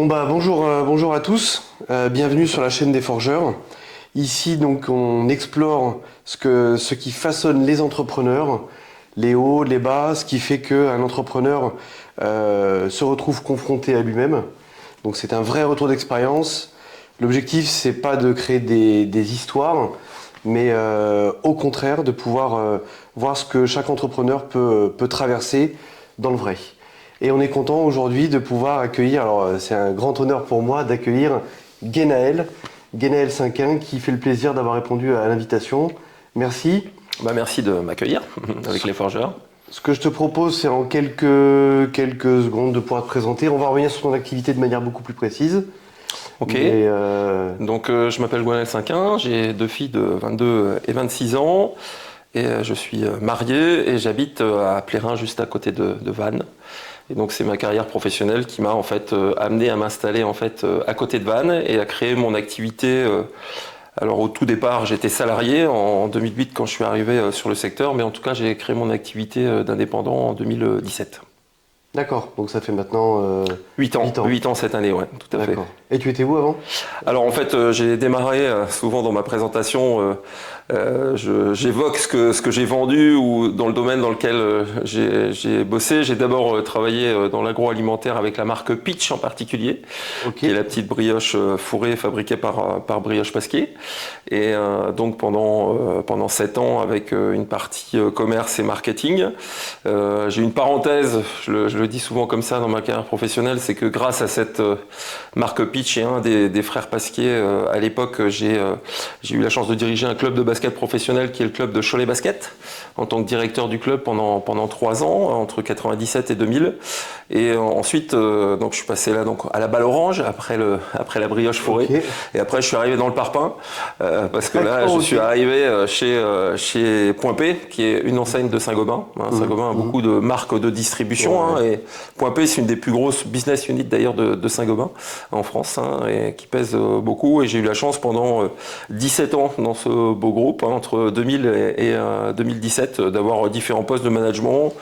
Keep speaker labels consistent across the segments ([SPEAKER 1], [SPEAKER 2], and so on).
[SPEAKER 1] Bonjour à tous, bienvenue sur la chaîne des forgeurs. Ici donc on explore ce qui façonne les entrepreneurs, les hauts, les bas, ce qui fait qu'un entrepreneur se retrouve confronté à lui-même. Donc c'est un vrai retour d'expérience. L'objectif c'est pas de créer des histoires, mais au contraire de pouvoir voir ce que chaque entrepreneur peut traverser dans le vrai. Et on est content aujourd'hui de pouvoir accueillir, alors c'est un grand honneur pour moi d'accueillir Guénaël Cinquin qui fait le plaisir d'avoir répondu à l'invitation. Merci.
[SPEAKER 2] Merci de m'accueillir avec les forgeurs.
[SPEAKER 1] Ce que je te propose, c'est en quelques secondes de pouvoir te présenter. On va revenir sur ton activité de manière beaucoup plus précise.
[SPEAKER 2] Ok. Donc je m'appelle Guénaël Cinquin, j'ai 2 filles de 22 et 26 ans. Et je suis marié et j'habite à Plérin, juste à côté de Vannes. Et donc c'est ma carrière professionnelle qui m'a en fait amené à m'installer en fait à côté de Vannes et à créer mon activité. Alors au tout départ, j'étais salarié en 2008 quand je suis arrivé sur le secteur, mais en tout cas j'ai créé mon activité d'indépendant en 2017.
[SPEAKER 1] D'accord, donc ça fait maintenant
[SPEAKER 2] 8 ans cette année, ouais, tout à fait.
[SPEAKER 1] Et tu étais où avant?
[SPEAKER 2] Alors en fait, j'ai démarré souvent dans ma présentation, j'évoque ce que j'ai vendu ou dans le domaine dans lequel j'ai bossé. J'ai d'abord travaillé dans l'agroalimentaire avec la marque Pitch en particulier, qui est la petite brioche fourrée fabriquée par Brioche Pasquier. Et donc pendant 7 ans avec une partie commerce et marketing. J'ai une parenthèse, je le dis souvent comme ça dans ma carrière professionnelle, c'est que grâce à cette marque Pitch et un des frères Pasquier, à l'époque, j'ai eu la chance de diriger un club de basket professionnel qui est le club de Cholet Basket, en tant que directeur du club pendant 3 ans, entre 97 et 2000. Et ensuite, donc je suis passé là donc à la balle orange après la brioche fourrée. Et après, je suis arrivé dans le parpaing parce que là, je suis arrivé chez Point P, qui est une enseigne de Saint-Gobain. Saint-Gobain a beaucoup de marques de distribution. Et Point P, c'est une des plus grosses business units d'ailleurs de Saint-Gobain en France, et qui pèse beaucoup. Et j'ai eu la chance pendant 17 ans dans ce beau groupe, entre 2000 et 2017, d'avoir différents postes de management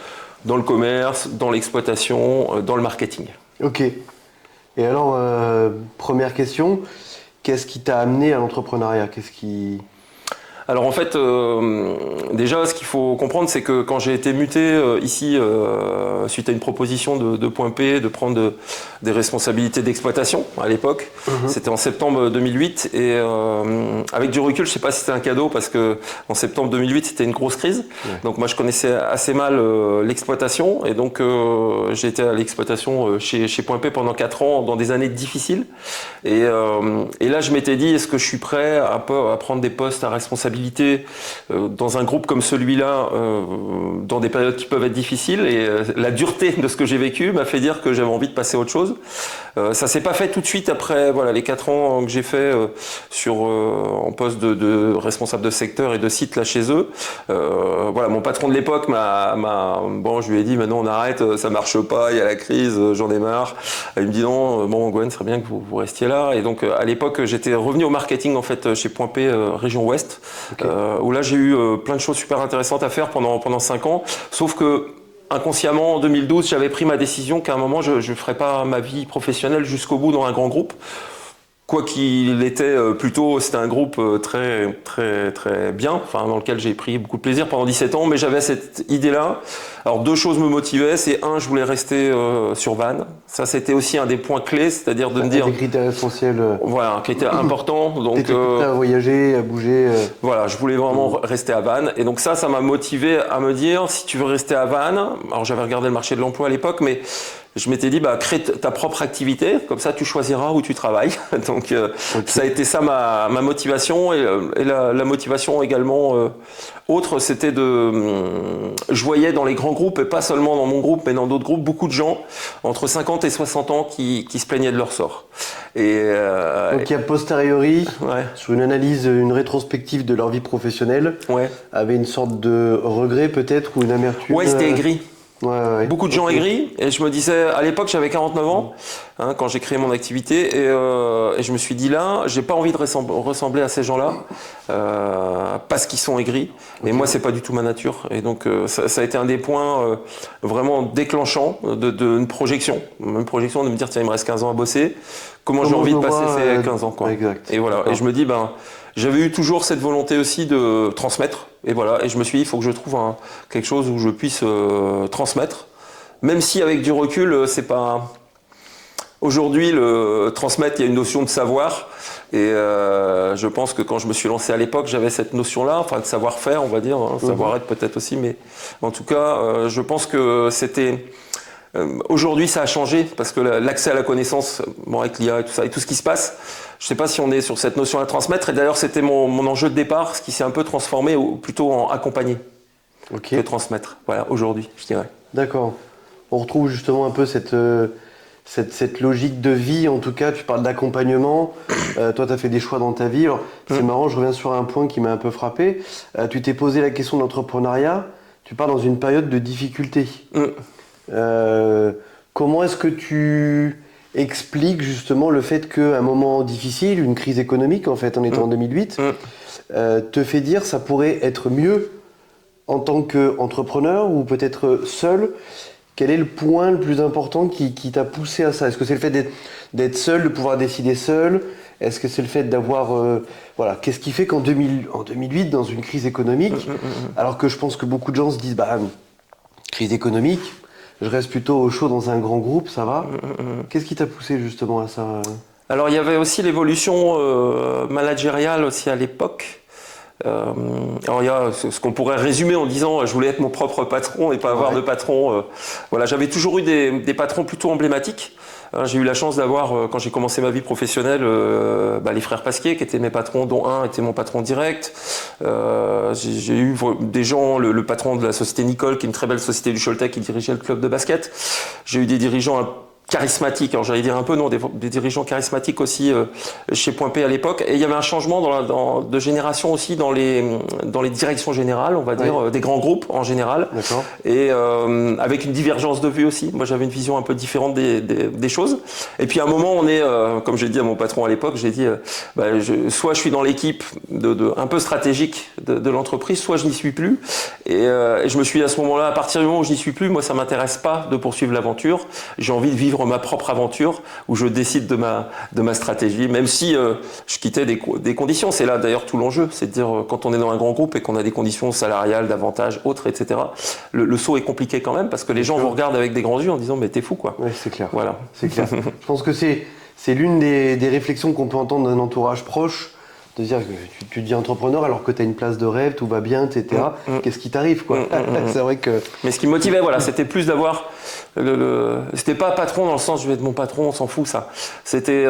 [SPEAKER 2] dans le commerce, dans l'exploitation, dans le marketing.
[SPEAKER 1] Ok. Et alors, première question, qu'est-ce qui t'a amené à l'entrepreneuriat?
[SPEAKER 2] Alors en fait, déjà, ce qu'il faut comprendre, c'est que quand j'ai été muté ici, suite à une proposition de Point P, de prendre des responsabilités d'exploitation à l'époque, c'était en septembre 2008, et avec du recul, je ne sais pas si c'était un cadeau, parce que en septembre 2008, c'était une grosse crise. Donc moi, je connaissais assez mal l'exploitation, et donc j'ai été à l'exploitation chez Point P pendant 4 ans, dans des années difficiles. Et là, je m'étais dit, est-ce que je suis prêt à prendre des postes à responsabilité dans un groupe comme celui-là, dans des périodes qui peuvent être difficiles, et la dureté de ce que j'ai vécu m'a fait dire que j'avais envie de passer à autre chose. Ça s'est pas fait tout de suite après les 4 ans que j'ai fait en poste de responsable de secteur et de site là chez eux. Mon patron de l'époque je lui ai dit maintenant on arrête, ça marche pas, il y a la crise, j'en ai marre. Il me dit non, Gwen, ce serait bien que vous restiez là. Et donc à l'époque j'étais revenu au marketing en fait chez Point P région Ouest. Où là j'ai eu plein de choses super intéressantes à faire pendant 5 ans, sauf que inconsciemment en 2012 j'avais pris ma décision qu'à un moment je ne ferais pas ma vie professionnelle jusqu'au bout dans un grand groupe. Quoi qu'il était plutôt, c'était un groupe très très très bien, dans lequel j'ai pris beaucoup de plaisir pendant 17 ans, mais j'avais cette idée-là. Alors 2 choses me motivaient, c'est je voulais rester sur Vannes. Ça c'était aussi un des points clés, c'est-à-dire de me dire...
[SPEAKER 1] Des critères essentiels.
[SPEAKER 2] Qui étaient importants. Donc
[SPEAKER 1] t'étais prêt à voyager, à bouger.
[SPEAKER 2] Je voulais vraiment rester à Vannes. Et donc ça m'a motivé à me dire, si tu veux rester à Vannes, alors j'avais regardé le marché de l'emploi à l'époque, mais je m'étais dit, crée ta propre activité, comme ça tu choisiras où tu travailles. Donc ça a été ça ma motivation, et la motivation également autre, c'était je voyais dans les grands groupes, et pas seulement dans mon groupe, mais dans d'autres groupes, beaucoup de gens entre 50 et 60 ans qui se plaignaient de leur sort.
[SPEAKER 1] Donc il y a posteriori, sur une analyse, une rétrospective de leur vie professionnelle, avait une sorte de regret peut-être, ou une amertume.
[SPEAKER 2] Ouais, c'était aigri. Beaucoup de gens aigris, et je me disais, à l'époque j'avais 49 ans, quand j'ai créé mon activité, et je me suis dit là, j'ai pas envie de ressembler à ces gens-là, parce qu'ils sont aigris. Et moi, c'est pas du tout ma nature. Et donc, ça a été un des points vraiment déclenchants d'une projection. Une projection de me dire, tiens, il me reste 15 ans à bosser. Comment j'ai envie de passer ces 15 ans, quoi.
[SPEAKER 1] Exact.
[SPEAKER 2] Et voilà. Et je me dis, j'avais eu toujours cette volonté aussi de transmettre. Et voilà. Et je me suis dit, il faut que je trouve quelque chose où je puisse transmettre. Même si avec du recul, c'est pas... Aujourd'hui, le transmettre, il y a une notion de savoir. Et je pense que quand je me suis lancé à l'époque, j'avais cette notion-là, enfin de savoir-faire, on va dire, savoir-être peut-être aussi. Mais en tout cas, je pense que c'était... Aujourd'hui, ça a changé parce que l'accès à la connaissance, avec l'IA et tout ça, et tout ce qui se passe, je ne sais pas si on est sur cette notion à transmettre. Et d'ailleurs, c'était mon enjeu de départ, ce qui s'est un peu transformé plutôt en accompagner que transmettre. Voilà, aujourd'hui, je dirais.
[SPEAKER 1] D'accord. On retrouve justement un peu cette logique de vie, en tout cas. Tu parles d'accompagnement. Toi, tu as fait des choix dans ta vie. Alors, c'est marrant, je reviens sur un point qui m'a un peu frappé. Tu t'es posé la question de l'entrepreneuriat. Tu pars dans une période de difficulté. Comment est-ce que tu expliques justement le fait qu'un moment difficile, une crise économique en fait, en étant en 2008, te fait dire ça pourrait être mieux en tant qu'entrepreneur ou peut-être seul? Quel est le point le plus important qui t'a poussé à ça? Est-ce que c'est le fait d'être seul, de pouvoir décider seul? Est-ce que c'est le fait d'avoir... voilà, qu'est-ce qui fait qu'en 2008, dans une crise économique, alors que je pense que beaucoup de gens se disent, crise économique, je reste plutôt au chaud dans un grand groupe, ça va. Qu'est-ce qui t'a poussé justement à ça?
[SPEAKER 2] Alors il y avait aussi l'évolution managériale aussi à l'époque. Alors il y a ce qu'on pourrait résumer en disant je voulais être mon propre patron et pas avoir de patron. Voilà, j'avais toujours eu des patrons plutôt emblématiques. J'ai eu la chance d'avoir, quand j'ai commencé ma vie professionnelle, les frères Pasquier qui étaient mes patrons, dont un était mon patron direct. J'ai eu des gens, le patron de la société Nicole, qui est une très belle société du Choletais, qui dirigeait le club de basket. J'ai eu des dirigeants charismatiques, alors j'allais dire un peu non, des dirigeants charismatiques aussi chez Point P à l'époque, et il y avait un changement de génération aussi dans les directions générales, on va dire, des grands groupes en général, et avec une divergence de vue aussi. Moi j'avais une vision un peu différente des choses, et puis à un moment on est, comme j'ai dit à mon patron à l'époque, j'ai dit soit je suis dans l'équipe un peu stratégique de l'entreprise, soit je n'y suis plus, et je me suis dit à ce moment-là, à partir du moment où je n'y suis plus, moi ça m'intéresse pas de poursuivre l'aventure, j'ai envie de vivre ma propre aventure où je décide de ma stratégie, même si je quittais des conditions. C'est là d'ailleurs tout l'enjeu, c'est de dire quand on est dans un grand groupe et qu'on a des conditions salariales, d'avantages, autres, etc. Le saut est compliqué quand même parce que les gens vous regardent avec des grands yeux en disant mais t'es fou quoi.
[SPEAKER 1] Oui, c'est clair.
[SPEAKER 2] Voilà.
[SPEAKER 1] C'est clair. Je pense que c'est l'une des réflexions qu'on peut entendre d'un entourage proche. De dire que tu deviens entrepreneur alors que tu as une place de rêve, tout va bien, etc. Qu'est-ce qui t'arrive quoi? C'est vrai que...
[SPEAKER 2] Mais ce qui me motivait, voilà, c'était plus d'avoir... C'était pas patron dans le sens je vais être mon patron, on s'en fout ça. C'était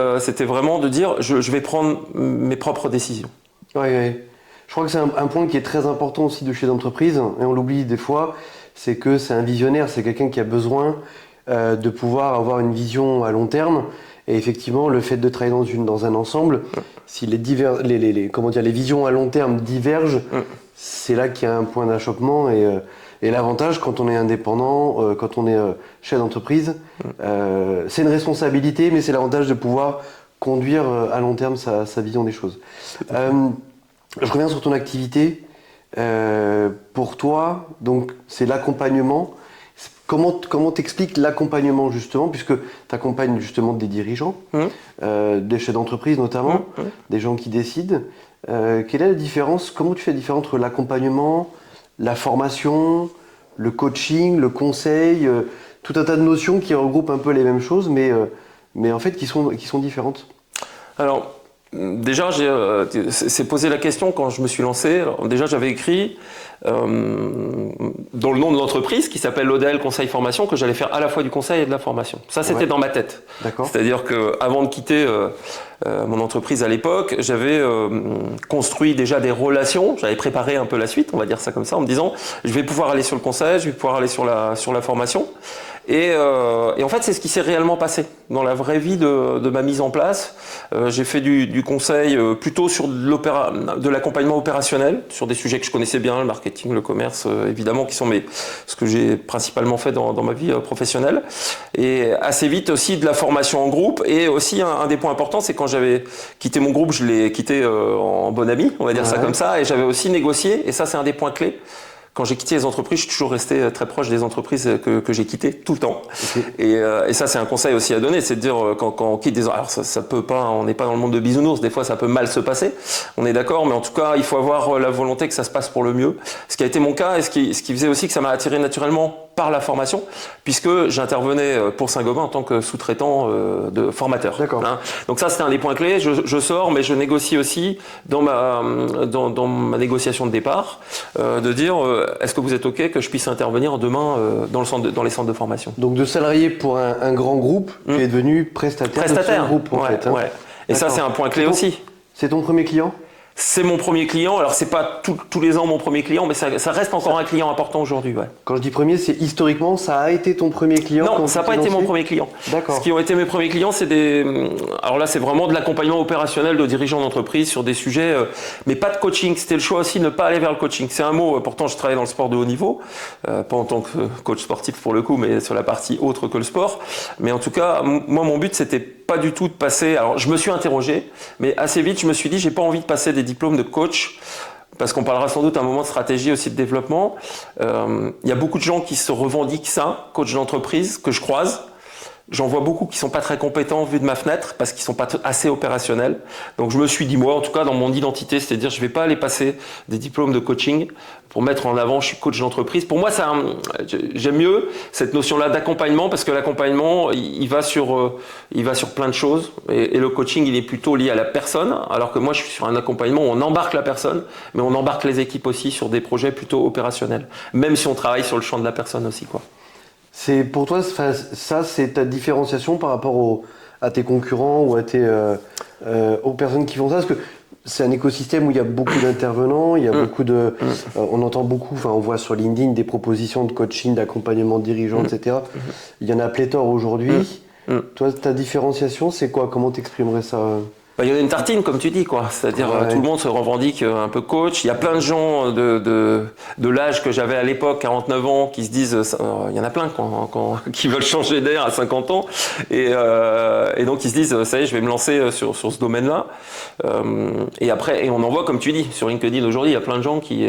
[SPEAKER 2] vraiment de dire je vais prendre mes propres décisions.
[SPEAKER 1] Oui. Je crois que c'est un point qui est très important aussi de chez l'entreprise, et on l'oublie des fois, c'est que c'est un visionnaire, c'est quelqu'un qui a besoin de pouvoir avoir une vision à long terme. Et effectivement, le fait de travailler dans un ensemble, si les visions à long terme divergent, c'est là qu'il y a un point d'achoppement. Et l'avantage, quand on est indépendant, quand on est chef d'entreprise, c'est une responsabilité, mais c'est l'avantage de pouvoir conduire à long terme sa vision des choses. Je reviens sur ton activité. Pour toi, donc, c'est l'accompagnement. Comment t'expliques l'accompagnement justement, puisque tu accompagnes justement des dirigeants, des chefs d'entreprise notamment, des gens qui décident. Quelle est la différence? Comment tu fais la différence entre l'accompagnement, la formation, le coaching, le conseil, tout un tas de notions qui regroupent un peu les mêmes choses, mais en fait qui sont différentes?
[SPEAKER 2] Alors, déjà, c'est posé la question quand je me suis lancé. Alors, déjà, j'avais écrit dans le nom de l'entreprise qui s'appelle l'ODL Conseil Formation que j'allais faire à la fois du conseil et de la formation. Ça, c'était dans ma tête. C'est-à-dire qu'avant de quitter mon entreprise à l'époque, j'avais construit déjà des relations. J'avais préparé un peu la suite, on va dire ça comme ça, en me disant je vais pouvoir aller sur le conseil, je vais pouvoir aller sur la formation. Et en fait, c'est ce qui s'est réellement passé dans la vraie vie de ma mise en place. J'ai fait du conseil plutôt sur de l'accompagnement opérationnel, sur des sujets que je connaissais bien, le marketing, le commerce, évidemment, qui sont ce que j'ai principalement fait dans ma vie professionnelle. Et assez vite aussi de la formation en groupe. Et aussi, un des points importants, c'est quand j'avais quitté mon groupe, je l'ai quitté en bon ami, on va dire ça comme ça. Et j'avais aussi négocié, et ça, c'est un des points clés. Quand j'ai quitté les entreprises, je suis toujours resté très proche des entreprises que j'ai quittées tout le temps. Okay. Et ça, c'est un conseil aussi à donner, c'est de dire quand on quitte des entreprises, alors ça peut pas, on n'est pas dans le monde de bisounours, des fois ça peut mal se passer, on est d'accord, mais en tout cas, il faut avoir la volonté que ça se passe pour le mieux. Ce qui a été mon cas et ce qui faisait aussi que ça m'a attiré naturellement par la formation, puisque j'intervenais pour Saint-Gobain en tant que sous-traitant de formateur.
[SPEAKER 1] D'accord.
[SPEAKER 2] Hein. Donc ça, c'était un des points clés. Je sors, mais je négocie aussi dans ma négociation de départ, de dire est-ce que vous êtes OK que je puisse intervenir demain dans les centres de formation.
[SPEAKER 1] Donc de salarié pour un grand groupe, tu es devenu prestataire de ce groupe en fait. Hein.
[SPEAKER 2] Ouais. Et ça, c'est un point clé aussi.
[SPEAKER 1] C'est ton premier client ?
[SPEAKER 2] C'est mon premier client. Alors, c'est pas tous les ans mon premier client, mais ça reste encore un client important aujourd'hui. Ouais.
[SPEAKER 1] Quand je dis premier, c'est historiquement, ça a été ton premier client ?
[SPEAKER 2] Non, ça n'a pas été mon premier client.
[SPEAKER 1] D'accord.
[SPEAKER 2] Ce qui ont été mes premiers clients, c'est alors là, c'est vraiment de l'accompagnement opérationnel de dirigeants d'entreprise sur des sujets, mais pas de coaching. C'était le choix aussi de ne pas aller vers le coaching. C'est un mot, pourtant je travaille dans le sport de haut niveau, pas en tant que coach sportif pour le coup, mais sur la partie autre que le sport. Mais en tout cas, moi, mon but, c'était pas du tout de passer. Alors, je me suis interrogé, mais assez vite, je me suis dit, j'ai pas envie de passer des diplômes de coach, parce qu'on parlera sans doute à un moment de stratégie aussi de développement. Il y a beaucoup de gens qui se revendiquent ça, coach d'entreprise, que je croise. J'en vois beaucoup qui sont pas très compétents vu de ma fenêtre parce qu'ils sont pas assez opérationnels. Donc je me suis dit, moi, en tout cas dans mon identité, c'est-à-dire je vais pas aller passer des diplômes de coaching pour mettre en avant je suis coach d'entreprise. Pour moi, j'aime mieux cette notion-là d'accompagnement parce que l'accompagnement, il va sur plein de choses et le coaching, il est plutôt lié à la personne, alors que moi, je suis sur un accompagnement où on embarque la personne, mais on embarque les équipes aussi sur des projets plutôt opérationnels, même si on travaille sur le champ de la personne aussi, quoi.
[SPEAKER 1] C'est pour toi, ça, c'est ta différenciation par rapport à tes concurrents ou aux personnes qui font ça, parce que c'est un écosystème où il y a beaucoup d'intervenants, il y a beaucoup de, on entend beaucoup, enfin on voit sur LinkedIn des propositions de coaching, d'accompagnement de dirigeants, etc. Il y en a pléthore aujourd'hui. Toi, ta différenciation, c'est quoi ? Comment t'exprimerais ça ?
[SPEAKER 2] Il y en a une tartine, comme tu dis, quoi. C'est-à-dire, tout le monde se revendique un peu coach. Il y a plein de gens de l'âge que j'avais à l'époque, 49 ans, qui se disent, il y en a plein qui veulent changer d'air à 50 ans. Et donc, ils se disent, ça y est, je vais me lancer sur ce domaine-là. Et après, et on en voit, comme tu dis, sur LinkedIn aujourd'hui, il y a plein de gens qui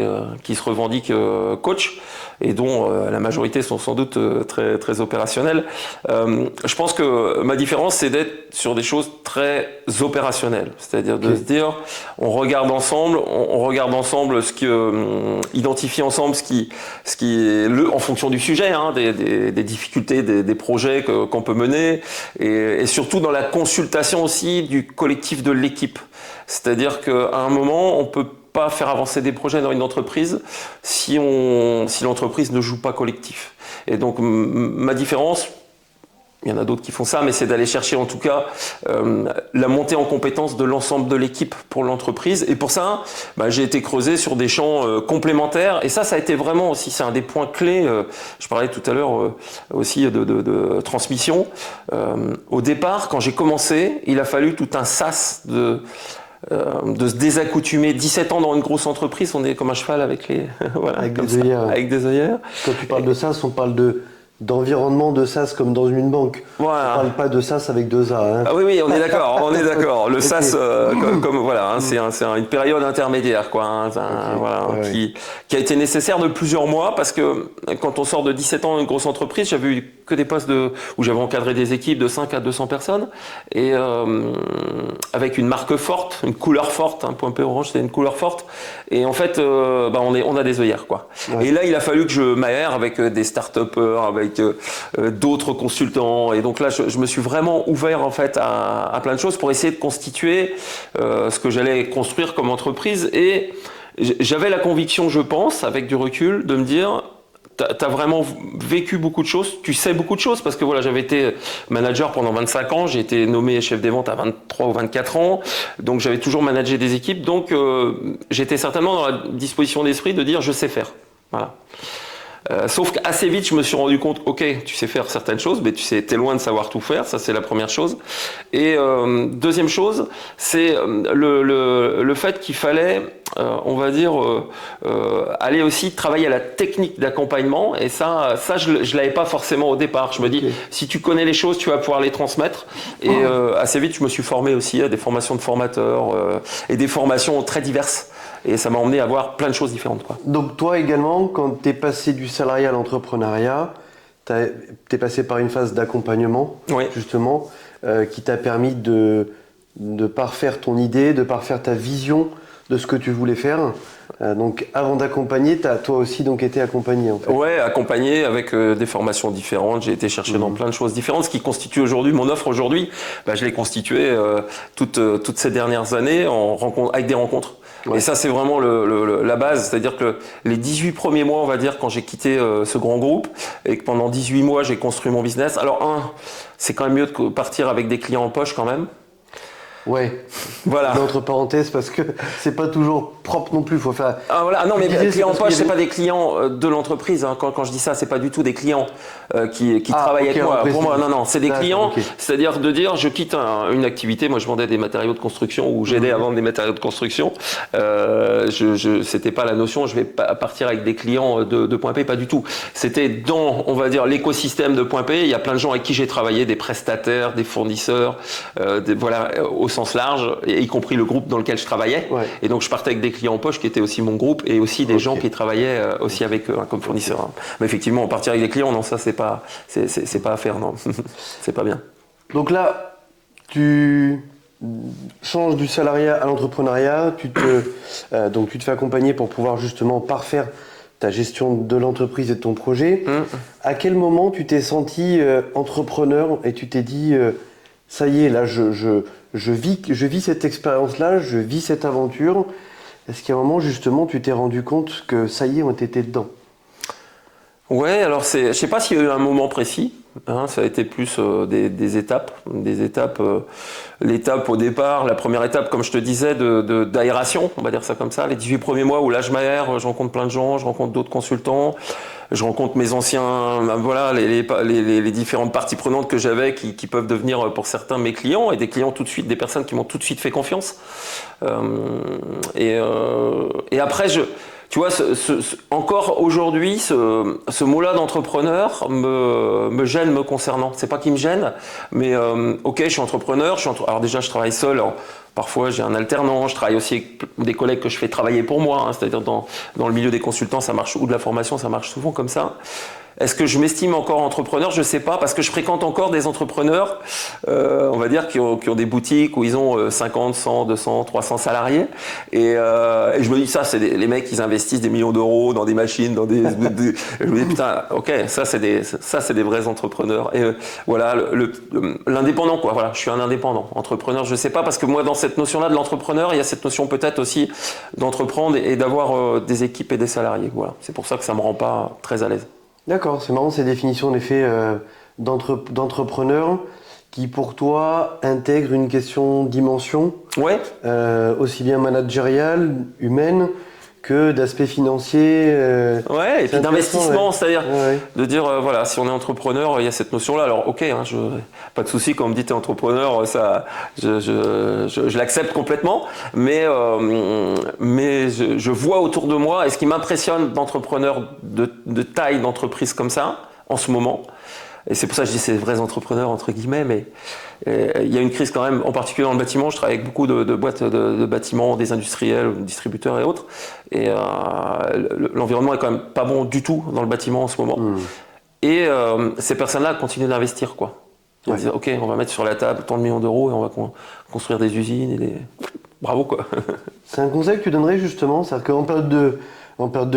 [SPEAKER 2] se revendiquent coach et dont la majorité sont sans doute très, très opérationnels. Je pense que ma différence, c'est d'être sur des choses très opérationnelles. C'est-à-dire de se dire, on regarde ensemble identifier ensemble ce qui est en fonction du sujet, hein, des difficultés, des projets qu'on peut mener, et surtout dans la consultation aussi du collectif de l'équipe. C'est-à-dire qu'à un moment, on peut pas faire avancer des projets dans une entreprise si l'entreprise ne joue pas collectif. Et donc ma différence, il y en a d'autres qui font ça, mais c'est d'aller chercher en tout cas la montée en compétence de l'ensemble de l'équipe pour l'entreprise. Et pour ça, j'ai été creusé sur des champs complémentaires. Et ça a été vraiment aussi, c'est un des points clés. Je parlais tout à l'heure aussi de transmission. Au départ, quand j'ai commencé, il a fallu tout un sas de se désaccoutumer. 17 ans dans une grosse entreprise, on est comme un cheval avec
[SPEAKER 1] avec des œillères.
[SPEAKER 2] Avec des œillères.
[SPEAKER 1] Quand tu parles de SaaS, on parle d'environnement de SaaS comme dans une banque.
[SPEAKER 2] Voilà.
[SPEAKER 1] On parle pas de SaaS avec 2 A. Hein.
[SPEAKER 2] Ah oui, on est d'accord, Le SaaS, comme voilà, hein, c'est une période intermédiaire, quoi, hein, qui a été nécessaire de plusieurs mois parce que quand on sort de 17 ans dans une grosse entreprise, j'avais eu que des postes où j'avais encadré des équipes de 5 à 200 personnes et avec une marque forte, une couleur forte, hein, Point P Orange, c'est une couleur forte. Et en fait, on a des œillères, quoi. Ouais. Et là, il a fallu que je m'aère avec des start-upers, avec d'autres consultants. Et donc là, je me suis vraiment ouvert en fait à plein de choses pour essayer de constituer ce que j'allais construire comme entreprise. Et j'avais la conviction, je pense, avec du recul, de me dire, t'as vraiment vécu beaucoup de choses, tu sais beaucoup de choses, parce que voilà, j'avais été manager pendant 25 ans, j'ai été nommé chef des ventes à 23 ou 24 ans, donc j'avais toujours managé des équipes, donc j'étais certainement dans la disposition d'esprit de dire je sais faire. Voilà. Sauf qu'assez vite, je me suis rendu compte, ok, tu sais faire certaines choses, mais t'es loin de savoir tout faire, ça c'est la première chose. Et deuxième chose, c'est le fait qu'il fallait, on va dire, aller aussi travailler à la technique d'accompagnement. Et ça je l'avais pas forcément au départ. Je me dis, si tu connais les choses, tu vas pouvoir les transmettre. Et assez vite, je me suis formé aussi à des formations de formateurs et des formations très diverses. Et ça m'a emmené à voir plein de choses différentes, quoi.
[SPEAKER 1] Donc toi également, quand tu es passé du salariat à l'entrepreneuriat, tu es passé par une phase d'accompagnement,
[SPEAKER 2] Oui.
[SPEAKER 1] justement, qui t'a permis de parfaire ton idée, de parfaire ta vision de ce que tu voulais faire. Donc avant d'accompagner, tu as toi aussi donc été accompagné en fait.
[SPEAKER 2] Ouais, accompagné avec des formations différentes. J'ai été chercher dans plein de choses différentes. Ce qui constitue aujourd'hui mon offre aujourd'hui, je l'ai constituée toutes ces dernières années avec des rencontres. Ouais. Et ça, c'est vraiment la base. C'est-à-dire que les 18 premiers mois, on va dire, quand j'ai quitté ce grand groupe et que pendant 18 mois, j'ai construit mon business. Alors, c'est quand même mieux de partir avec des clients en poche quand même.
[SPEAKER 1] Ouais.
[SPEAKER 2] Voilà.
[SPEAKER 1] Entre parenthèses, parce que c'est pas toujours propre non plus. Faut faire.
[SPEAKER 2] Ah voilà. Ah non, mais les clients en poche, c'est pas des clients de l'entreprise. Hein. Quand je dis ça, c'est pas du tout des clients qui travaillent avec moi. Pour moi, non, c'est des clients. Okay. C'est-à-dire de dire, je quitte une activité. Moi, je vendais des matériaux de construction ou j'aidais à vendre des matériaux de construction. C'était pas la notion. Je vais partir avec des clients de Point P, pas du tout. C'était dans, on va dire, l'écosystème de Point P. Il y a plein de gens avec qui j'ai travaillé, des prestataires, des fournisseurs, voilà. Au sens large, y compris le groupe dans lequel je travaillais. Ouais. Et donc, je partais avec des clients en poche qui étaient aussi mon groupe et aussi des gens qui travaillaient aussi avec eux comme fournisseurs. Mais effectivement, partir avec des clients, non, ça, c'est pas à faire, non. C'est pas bien.
[SPEAKER 1] Donc là, tu changes du salariat à l'entrepreneuriat, donc tu te fais accompagner pour pouvoir justement parfaire ta gestion de l'entreprise et de ton projet. À quel moment tu t'es senti entrepreneur et tu t'es dit ça y est, là, je vis cette expérience-là, je vis cette aventure. Est-ce qu'à un moment, justement, tu t'es rendu compte que ça y est, on était dedans?
[SPEAKER 2] Ouais, alors je sais pas s'il y a eu un moment précis. Hein, ça a été plus des étapes. L'étape au départ, la première étape, comme je te disais, d'aération, on va dire ça comme ça. Les 18 premiers mois où là, je m'aère, je rencontre plein de gens, je rencontre d'autres consultants. Je rencontre mes anciens, voilà, les différentes parties prenantes que j'avais qui peuvent devenir pour certains mes clients et des clients tout de suite, des personnes qui m'ont tout de suite fait confiance. Et après, tu vois, encore aujourd'hui, ce mot-là d'entrepreneur me gêne me concernant. C'est pas qu'il me gêne, mais ok, je suis entrepreneur. Alors déjà, je travaille seul. Alors, parfois, j'ai un alternant. Je travaille aussi avec des collègues que je fais travailler pour moi. Hein, c'est-à-dire dans le milieu des consultants, ça marche, ou de la formation, ça marche souvent comme ça. Est-ce que je m'estime encore entrepreneur? Je ne sais pas, parce que je fréquente encore des entrepreneurs, on va dire, qui ont des boutiques où ils ont 50, 100, 200, 300 salariés. Et je me dis, ça, c'est les mecs, ils investissent des millions d'euros dans des machines, dans des... Je me dis, putain, ok, ça, c'est des vrais entrepreneurs. Et voilà, l'indépendant, quoi. Voilà, je suis un indépendant. Entrepreneur, je ne sais pas, parce que moi, dans cette notion-là de l'entrepreneur, il y a cette notion peut-être aussi d'entreprendre et d'avoir des équipes et des salariés. Voilà, c'est pour ça que ça ne me rend pas très à l'aise.
[SPEAKER 1] D'accord, c'est marrant ces définitions en effet d'entrepreneur qui pour toi intègrent une question de dimension,
[SPEAKER 2] ouais.
[SPEAKER 1] Aussi bien managériale, humaine, que d'aspect financier.
[SPEAKER 2] Ouais, et puis d'investissement, ouais. C'est-à-dire de dire, voilà, si on est entrepreneur, il y a cette notion-là. Alors, ok, hein, pas de souci quand on me dit t'es entrepreneur, ça, je l'accepte complètement, mais je vois autour de moi, et ce qui m'impressionne d'entrepreneurs de taille d'entreprise comme ça, en ce moment, et c'est pour ça que je dis c'est des vrais entrepreneurs, entre guillemets, mais il y a une crise quand même, en particulier dans le bâtiment. Je travaille avec beaucoup de boîtes de bâtiments, des industriels, distributeurs et autres. Et l'environnement est quand même pas bon du tout dans le bâtiment en ce moment. Et ces personnes-là continuent d'investir, quoi. Ils disent, ok, on va mettre sur la table tant de millions d'euros et on va construire des usines. Bravo, quoi.
[SPEAKER 1] C'est un conseil que tu donnerais justement, c'est-à-dire qu'en période de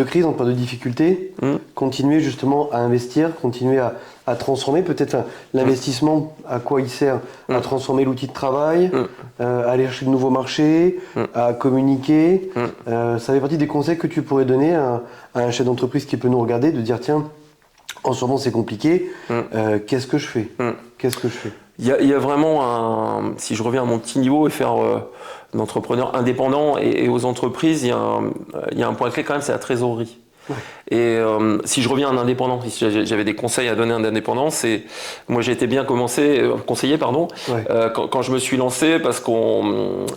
[SPEAKER 1] crise, en période de difficulté, continuer justement à investir, continuer à transformer, peut-être l'investissement, à quoi il sert? À transformer l'outil de travail, à aller chercher de nouveaux marchés, à communiquer. Ça fait partie des conseils que tu pourrais donner à un chef d'entreprise qui peut nous regarder, de dire tiens, en ce moment c'est compliqué, qu'est-ce que je fais? Qu'est-ce que je fais?
[SPEAKER 2] Il y a vraiment si je reviens à mon petit niveau et faire d'entrepreneur indépendant et aux entreprises, il y a un point clé quand même, c'est la trésorerie.
[SPEAKER 1] Ouais.
[SPEAKER 2] Et si je reviens à un indépendant, si j'avais des conseils à donner à un indépendant, c'est moi j'ai été bien conseillé
[SPEAKER 1] Ouais.
[SPEAKER 2] quand je me suis lancé parce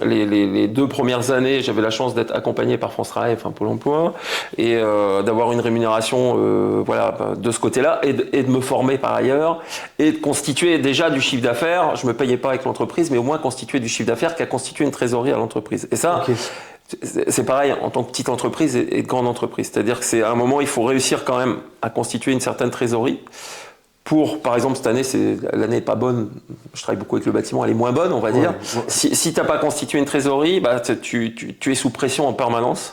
[SPEAKER 2] les 2 premières années j'avais la chance d'être accompagné par France Travail, enfin Pôle Emploi, et d'avoir une rémunération de ce côté-là et de me former par ailleurs et de constituer déjà du chiffre d'affaires. Je me payais pas avec l'entreprise, mais au moins constituer du chiffre d'affaires qui a constitué une trésorerie à l'entreprise. Et ça.
[SPEAKER 1] Ok.
[SPEAKER 2] C'est pareil en tant que petite entreprise et de grande entreprise. C'est-à-dire que c'est à un moment, il faut réussir quand même à constituer une certaine trésorerie. Pour, par exemple, cette année, l'année n'est pas bonne. Je travaille beaucoup avec le bâtiment, elle est moins bonne, on va dire.
[SPEAKER 1] Ouais.
[SPEAKER 2] Si tu n'as pas constitué une trésorerie, bah, tu es sous pression en permanence.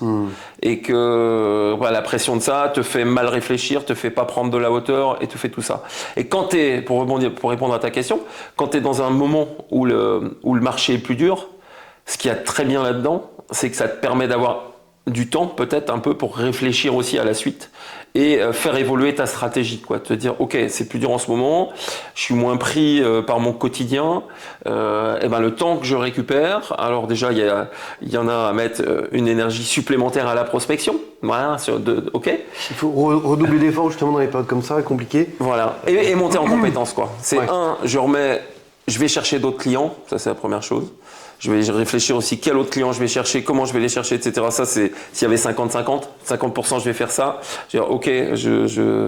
[SPEAKER 2] Et que la pression de ça te fait mal réfléchir, te fait pas prendre de la hauteur et te fait tout ça. Et quand tu es, pour répondre à ta question, quand tu es dans un moment où le marché est plus dur, ce qu'il y a très bien là-dedans, c'est que ça te permet d'avoir du temps peut-être un peu pour réfléchir aussi à la suite et faire évoluer ta stratégie, quoi. Te dire ok, c'est plus dur en ce moment, je suis moins pris par mon quotidien, et ben le temps que je récupère, alors déjà il y en a à mettre une énergie supplémentaire à la prospection, voilà, ok.
[SPEAKER 1] Il faut redoubler d'efforts justement dans les périodes comme ça, compliquées.
[SPEAKER 2] Voilà, et monter en compétence, quoi. C'est
[SPEAKER 1] Ouais.
[SPEAKER 2] je vais chercher d'autres clients, ça c'est la première chose. Je vais réfléchir aussi quel autre client je vais chercher, comment je vais les chercher, etc. Ça, c'est s'il y avait 50-50, 50% je vais faire ça. Je vais dire, ok,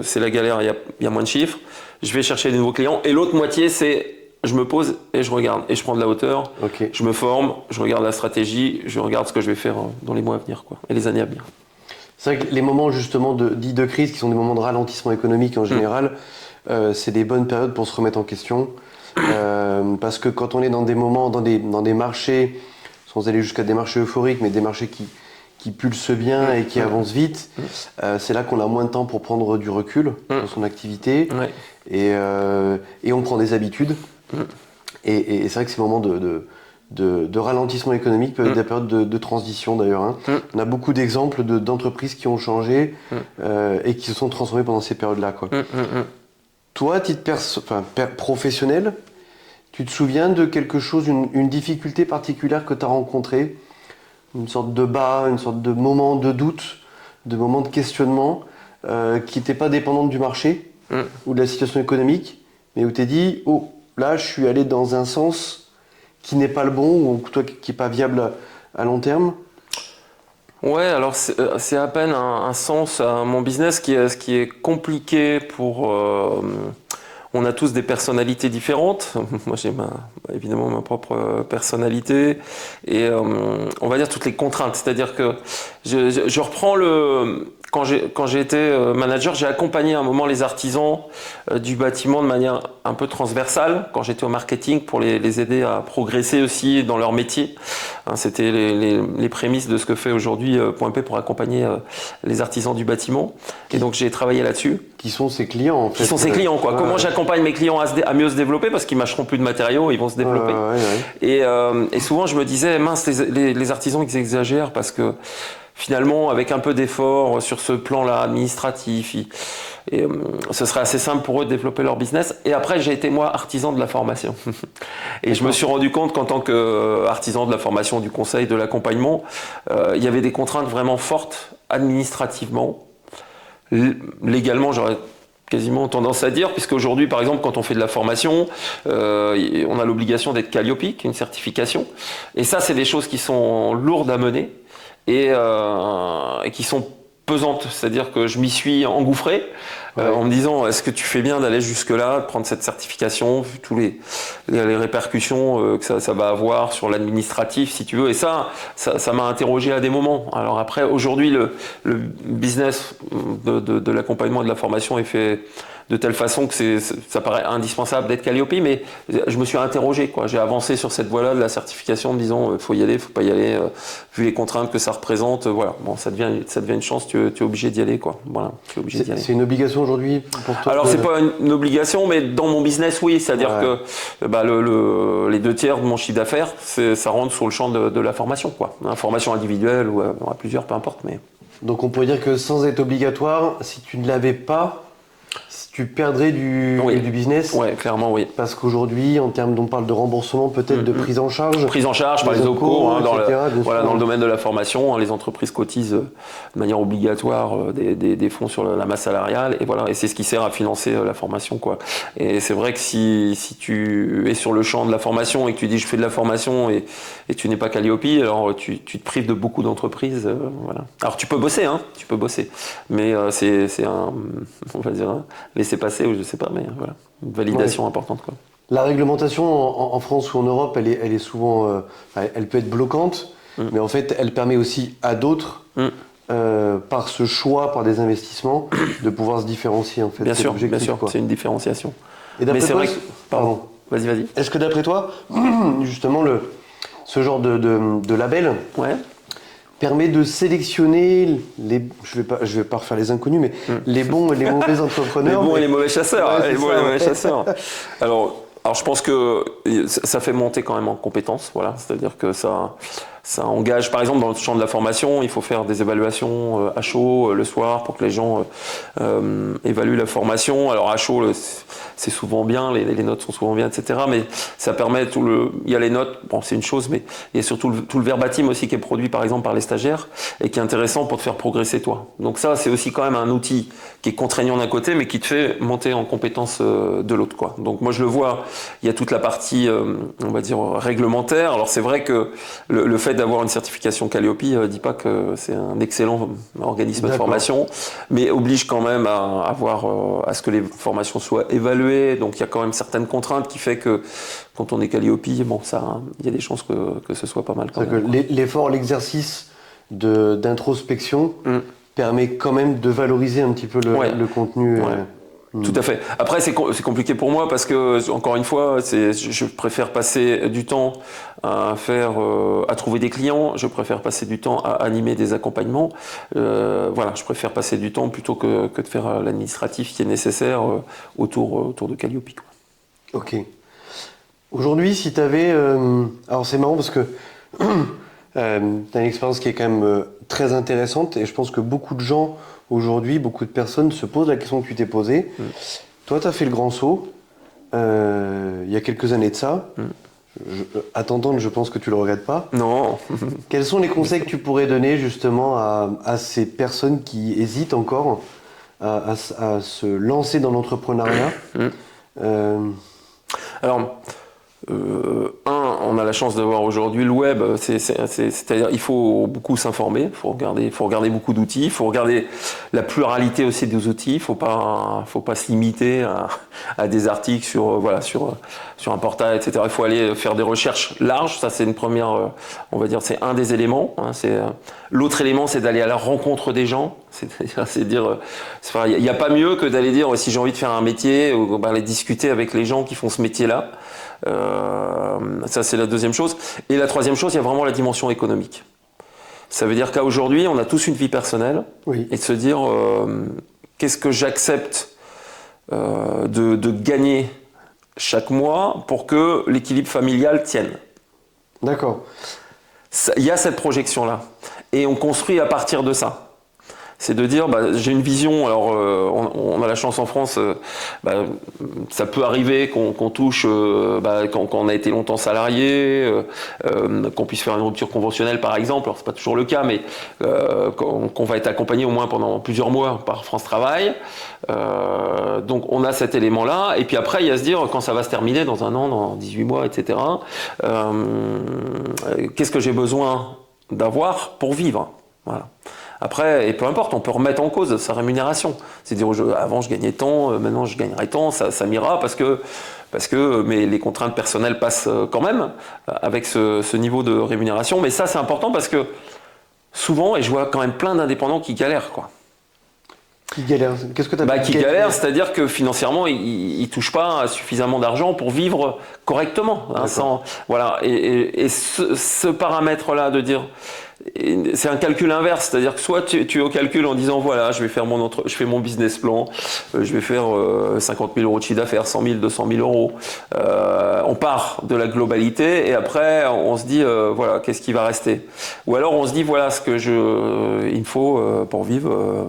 [SPEAKER 2] c'est la galère, il y a moins de chiffres. Je vais chercher des nouveaux clients. Et l'autre moitié, c'est je me pose et je regarde. Et je prends de la hauteur,
[SPEAKER 1] Ok.
[SPEAKER 2] je me forme, je regarde la stratégie, je regarde ce que je vais faire dans les mois à venir, quoi, et les années à venir.
[SPEAKER 1] C'est vrai que les moments justement dits de crise, qui sont des moments de ralentissement économique en général, c'est des bonnes périodes pour se remettre en question. Parce que quand on est dans des moments, dans des marchés, sans aller jusqu'à des marchés euphoriques, mais des marchés qui pulsent bien et qui avancent vite, c'est là qu'on a moins de temps pour prendre du recul dans son activité.
[SPEAKER 2] Ouais.
[SPEAKER 1] Et on prend des habitudes. Et c'est vrai que ces moments de ralentissement économique peuvent être des périodes de transition d'ailleurs. Hein. On a beaucoup d'exemples d'entreprises qui ont changé et qui se sont transformées pendant ces périodes-là, quoi. Toi, à titre professionnel, tu te souviens de quelque chose, une difficulté particulière que tu as rencontrée, une sorte de bas, une sorte de moment de doute, de moment de questionnement qui n'était pas dépendante du marché ou de la situation économique, mais où tu t'es dit, oh, là, je suis allé dans un sens qui n'est pas le bon ou toi, qui n'est pas viable à long terme?
[SPEAKER 2] Ouais, alors c'est à peine un sens à mon business, ce qui est compliqué pour... on a tous des personnalités différentes. Moi, j'ai évidemment ma propre personnalité et on va dire toutes les contraintes. C'est-à-dire que je reprends quand j'ai été manager, j'ai accompagné à un moment les artisans du bâtiment de manière un peu transversale quand j'étais au marketing pour les aider à progresser aussi dans leur métier. Hein, c'était les prémices de ce que fait aujourd'hui Point P pour accompagner les artisans du bâtiment. Et donc j'ai travaillé là-dessus.
[SPEAKER 1] Qui sont ses clients en fait.
[SPEAKER 2] Qui sont ses clients, quoi. Comment j'accompagne mes clients à mieux se développer parce qu'ils mâcheront plus de matériaux, ils vont se développer. Et souvent je me disais mince, les artisans ils exagèrent parce que finalement, avec un peu d'effort sur ce plan-là administratif, ce serait assez simple pour eux de développer leur business. Et après, j'ai été moi artisan de la formation. Et je me suis rendu compte qu'en tant qu'artisan de la formation, du conseil, de l'accompagnement, il y avait des contraintes vraiment fortes administrativement. Légalement, j'aurais quasiment tendance à dire, puisque aujourd'hui, par exemple, quand on fait de la formation, on a l'obligation d'être Calliope, qui est une certification. Et ça, c'est des choses qui sont lourdes à mener. Et qui sont pesantes, c'est-à-dire que je m'y suis engouffré en me disant est-ce que tu fais bien d'aller jusque-là, de prendre cette certification, vu tous les répercussions que ça va avoir sur l'administratif, si tu veux, et ça m'a interrogé à des moments. Alors après, aujourd'hui, le business de l'accompagnement et de la formation est fait de telle façon que ça paraît indispensable d'être Calliope, mais je me suis interrogé, quoi. J'ai avancé sur cette voie-là de la certification en me disant faut y aller, faut pas y aller, vu les contraintes que ça représente, voilà. Bon, ça devient une chance, tu es obligé d'y aller, quoi. Voilà, tu es obligé d'y aller.
[SPEAKER 1] C'est une obligation aujourd'hui pour toi?
[SPEAKER 2] Alors c'est pas une obligation, mais dans mon business, oui, c'est-à-dire que les 2/3 de mon chiffre d'affaires, ça rentre sur le champ de la formation, quoi. Formation individuelle ou à plusieurs, peu importe, mais.
[SPEAKER 1] Donc on pourrait dire que sans être obligatoire, si tu ne l'avais pas, si tu perdrais du business.
[SPEAKER 2] Ouais, clairement, oui.
[SPEAKER 1] Parce qu'aujourd'hui, en termes, on parle de remboursement, peut-être de prise en charge.
[SPEAKER 2] Prise en charge par les OPCO,
[SPEAKER 1] etc.,
[SPEAKER 2] dans le domaine de la formation, les entreprises cotisent de manière obligatoire des fonds sur la masse salariale, et c'est ce qui sert à financer la formation, quoi. Et c'est vrai que si tu es sur le champ de la formation et que tu dis je fais de la formation et tu n'es pas Calliope, alors tu te prives de beaucoup d'entreprises, voilà. Alors tu peux bosser, mais c'est un, on va dire, laisser passer, ou je sais pas, mais voilà, une validation importante, quoi.
[SPEAKER 1] La réglementation en France ou en Europe, elle est souvent, elle peut être bloquante, mais en fait, elle permet aussi à d'autres, par ce choix, par des investissements, de pouvoir se différencier, en fait.
[SPEAKER 2] Bien sûr, c'est une différenciation.
[SPEAKER 1] Et d'après toi,
[SPEAKER 2] pardon, vas-y.
[SPEAKER 1] Est-ce que d'après toi, justement, ce genre de label permet de sélectionner je vais pas refaire les inconnus, mais les bons et les mauvais entrepreneurs.
[SPEAKER 2] Les bons et les mauvais chasseurs. Alors je pense que ça fait monter quand même en compétences, voilà. C'est-à-dire que ça engage, par exemple dans le champ de la formation, il faut faire des évaluations à chaud le soir pour que les gens évaluent la formation. Alors à chaud, c'est souvent bien, les notes sont souvent bien, etc. Mais ça permet il y a les notes, bon c'est une chose, mais il y a surtout tout le verbatim aussi qui est produit par exemple par les stagiaires et qui est intéressant pour te faire progresser toi. Donc ça c'est aussi quand même un outil qui est contraignant d'un côté, mais qui te fait monter en compétence de l'autre, quoi. Donc moi je le vois, il y a toute la partie, on va dire réglementaire. Alors c'est vrai que le fait d'avoir une certification Calliope dit pas que c'est un excellent organisme de formation, mais oblige quand même à ce que les formations soient évaluées. Donc il y a quand même certaines contraintes qui fait que quand on est Calliope, bon ça, il y a des chances que ce soit pas mal.
[SPEAKER 1] L'effort, l'exercice d'introspection permet quand même de valoriser un petit peu le contenu.
[SPEAKER 2] Tout à fait. Après, c'est compliqué pour moi parce que, encore une fois, je préfère passer du temps à trouver des clients, je préfère passer du temps à animer des accompagnements. Je préfère passer du temps plutôt que de faire l'administratif qui est nécessaire autour de Calliope, quoi.
[SPEAKER 1] Ok. Aujourd'hui, si tu avais... alors c'est marrant parce que tu as une expérience qui est quand même très intéressante et je pense que beaucoup de gens aujourd'hui, beaucoup de personnes se posent la question que tu t'es posée. Toi, tu as fait le grand saut il y a quelques années de ça. À t'entendre, je pense que tu le regrettes pas.
[SPEAKER 2] Non.
[SPEAKER 1] Quels sont les conseils que tu pourrais donner justement à ces personnes qui hésitent encore à se lancer dans l'entrepreneuriat
[SPEAKER 2] Alors, on a la chance d'avoir aujourd'hui le web, c'est-à-dire il faut beaucoup s'informer, il faut regarder beaucoup d'outils, il faut regarder la pluralité aussi des outils, il faut pas se limiter à des articles sur un portail, etc. Il faut aller faire des recherches larges, ça c'est une première, on va dire, c'est un des éléments. L'autre élément, c'est d'aller à la rencontre des gens, il n'y a pas mieux que d'aller dire si j'ai envie de faire un métier, aller discuter avec les gens qui font ce métier-là. Ça c'est la deuxième chose. Et la troisième chose, il y a vraiment la dimension économique. Ça veut dire qu'aujourd'hui, on a tous une vie personnelle et de se dire qu'est-ce que j'accepte de gagner chaque mois pour que l'équilibre familial tienne.
[SPEAKER 1] D'accord.
[SPEAKER 2] Il y a cette projection-là. Et on construit à partir de ça. C'est de dire, j'ai une vision, alors on a la chance en France, ça peut arriver qu'on touche, quand on a été longtemps salarié, qu'on puisse faire une rupture conventionnelle par exemple, alors c'est pas toujours le cas, mais qu'on va être accompagné au moins pendant plusieurs mois par France Travail. Donc on a cet élément-là, et puis après il y a à se dire, quand ça va se terminer dans un an, dans 18 mois, etc., qu'est-ce que j'ai besoin d'avoir pour vivre ? Voilà. Après, et peu importe, on peut remettre en cause sa rémunération. C'est-à-dire, avant je gagnais tant, maintenant je gagnerai tant, ça m'ira parce que mais les contraintes personnelles passent quand même avec ce niveau de rémunération. Mais ça, c'est important parce que souvent, et je vois quand même plein d'indépendants qui galèrent, quoi.
[SPEAKER 1] Qui galèrent. Qu'est-ce que tu as
[SPEAKER 2] qui galèrent, c'est-à-dire que financièrement, ils ne touchent pas suffisamment d'argent pour vivre correctement. Et ce paramètre-là de dire... c'est un calcul inverse, c'est-à-dire que soit tu es au calcul en disant voilà, je fais mon business plan, je vais faire 50 000 euros de chiffre d'affaires, 100 000, 200 000 euros. On part de la globalité et après on se dit voilà, qu'est-ce qui va rester. Ou alors on se dit voilà, il me faut pour vivre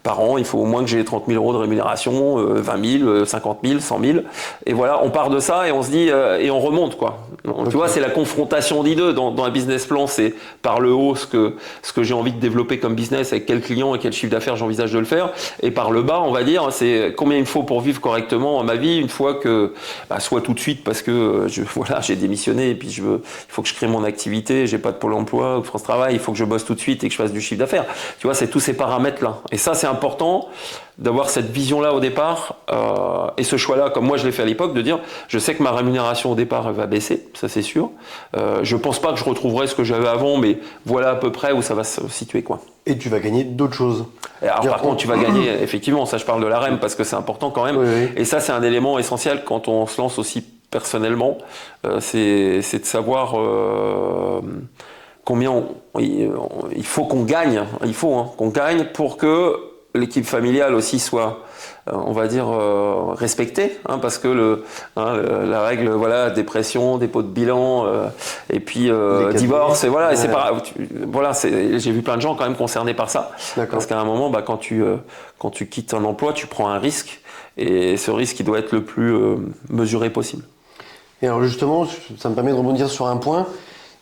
[SPEAKER 2] par an, il faut au moins que j'ai 30 000 euros de rémunération, 20 000, 50 000, 100 000. Et voilà, on part de ça et on se dit et on remonte quoi. Okay. Tu vois, c'est la confrontation des deux. Dans un business plan, c'est par le haut ce que j'ai envie de développer comme business, avec quel client et quel chiffre d'affaires j'envisage de le faire. Et par le bas, on va dire, c'est combien il me faut pour vivre correctement ma vie une fois que, soit tout de suite parce que j'ai démissionné et puis il faut que je crée mon activité, j'ai pas de Pôle emploi ou France Travail, il faut que je bosse tout de suite et que je fasse du chiffre d'affaires. Tu vois, c'est tous ces paramètres-là. Et ça, c'est important d'avoir cette vision-là au départ et ce choix-là, comme moi je l'ai fait à l'époque, de dire je sais que ma rémunération au départ elle va baisser, ça c'est sûr. Je pense pas que je retrouverai ce que j'avais avant, mais voilà à peu près où ça va se situer quoi.
[SPEAKER 1] Et tu vas gagner d'autres choses.
[SPEAKER 2] Alors par contre tu vas gagner, effectivement, ça je parle de la REM parce que c'est important quand même.
[SPEAKER 1] Oui.
[SPEAKER 2] Et ça c'est un élément essentiel quand on se lance aussi personnellement, c'est de savoir combien il faut qu'on gagne, qu'on gagne pour que l'équipe familiale aussi soit, on va dire, respectée, parce que la règle, voilà, dépression, dépôt de bilan, et puis divorce, et voilà, ouais. Et c'est pas, j'ai vu plein de gens quand même concernés par ça, parce qu'à un moment, quand tu quittes un emploi, tu prends un risque, et ce risque, il doit être le plus mesuré possible.
[SPEAKER 1] Et alors justement, ça me permet de rebondir sur un point.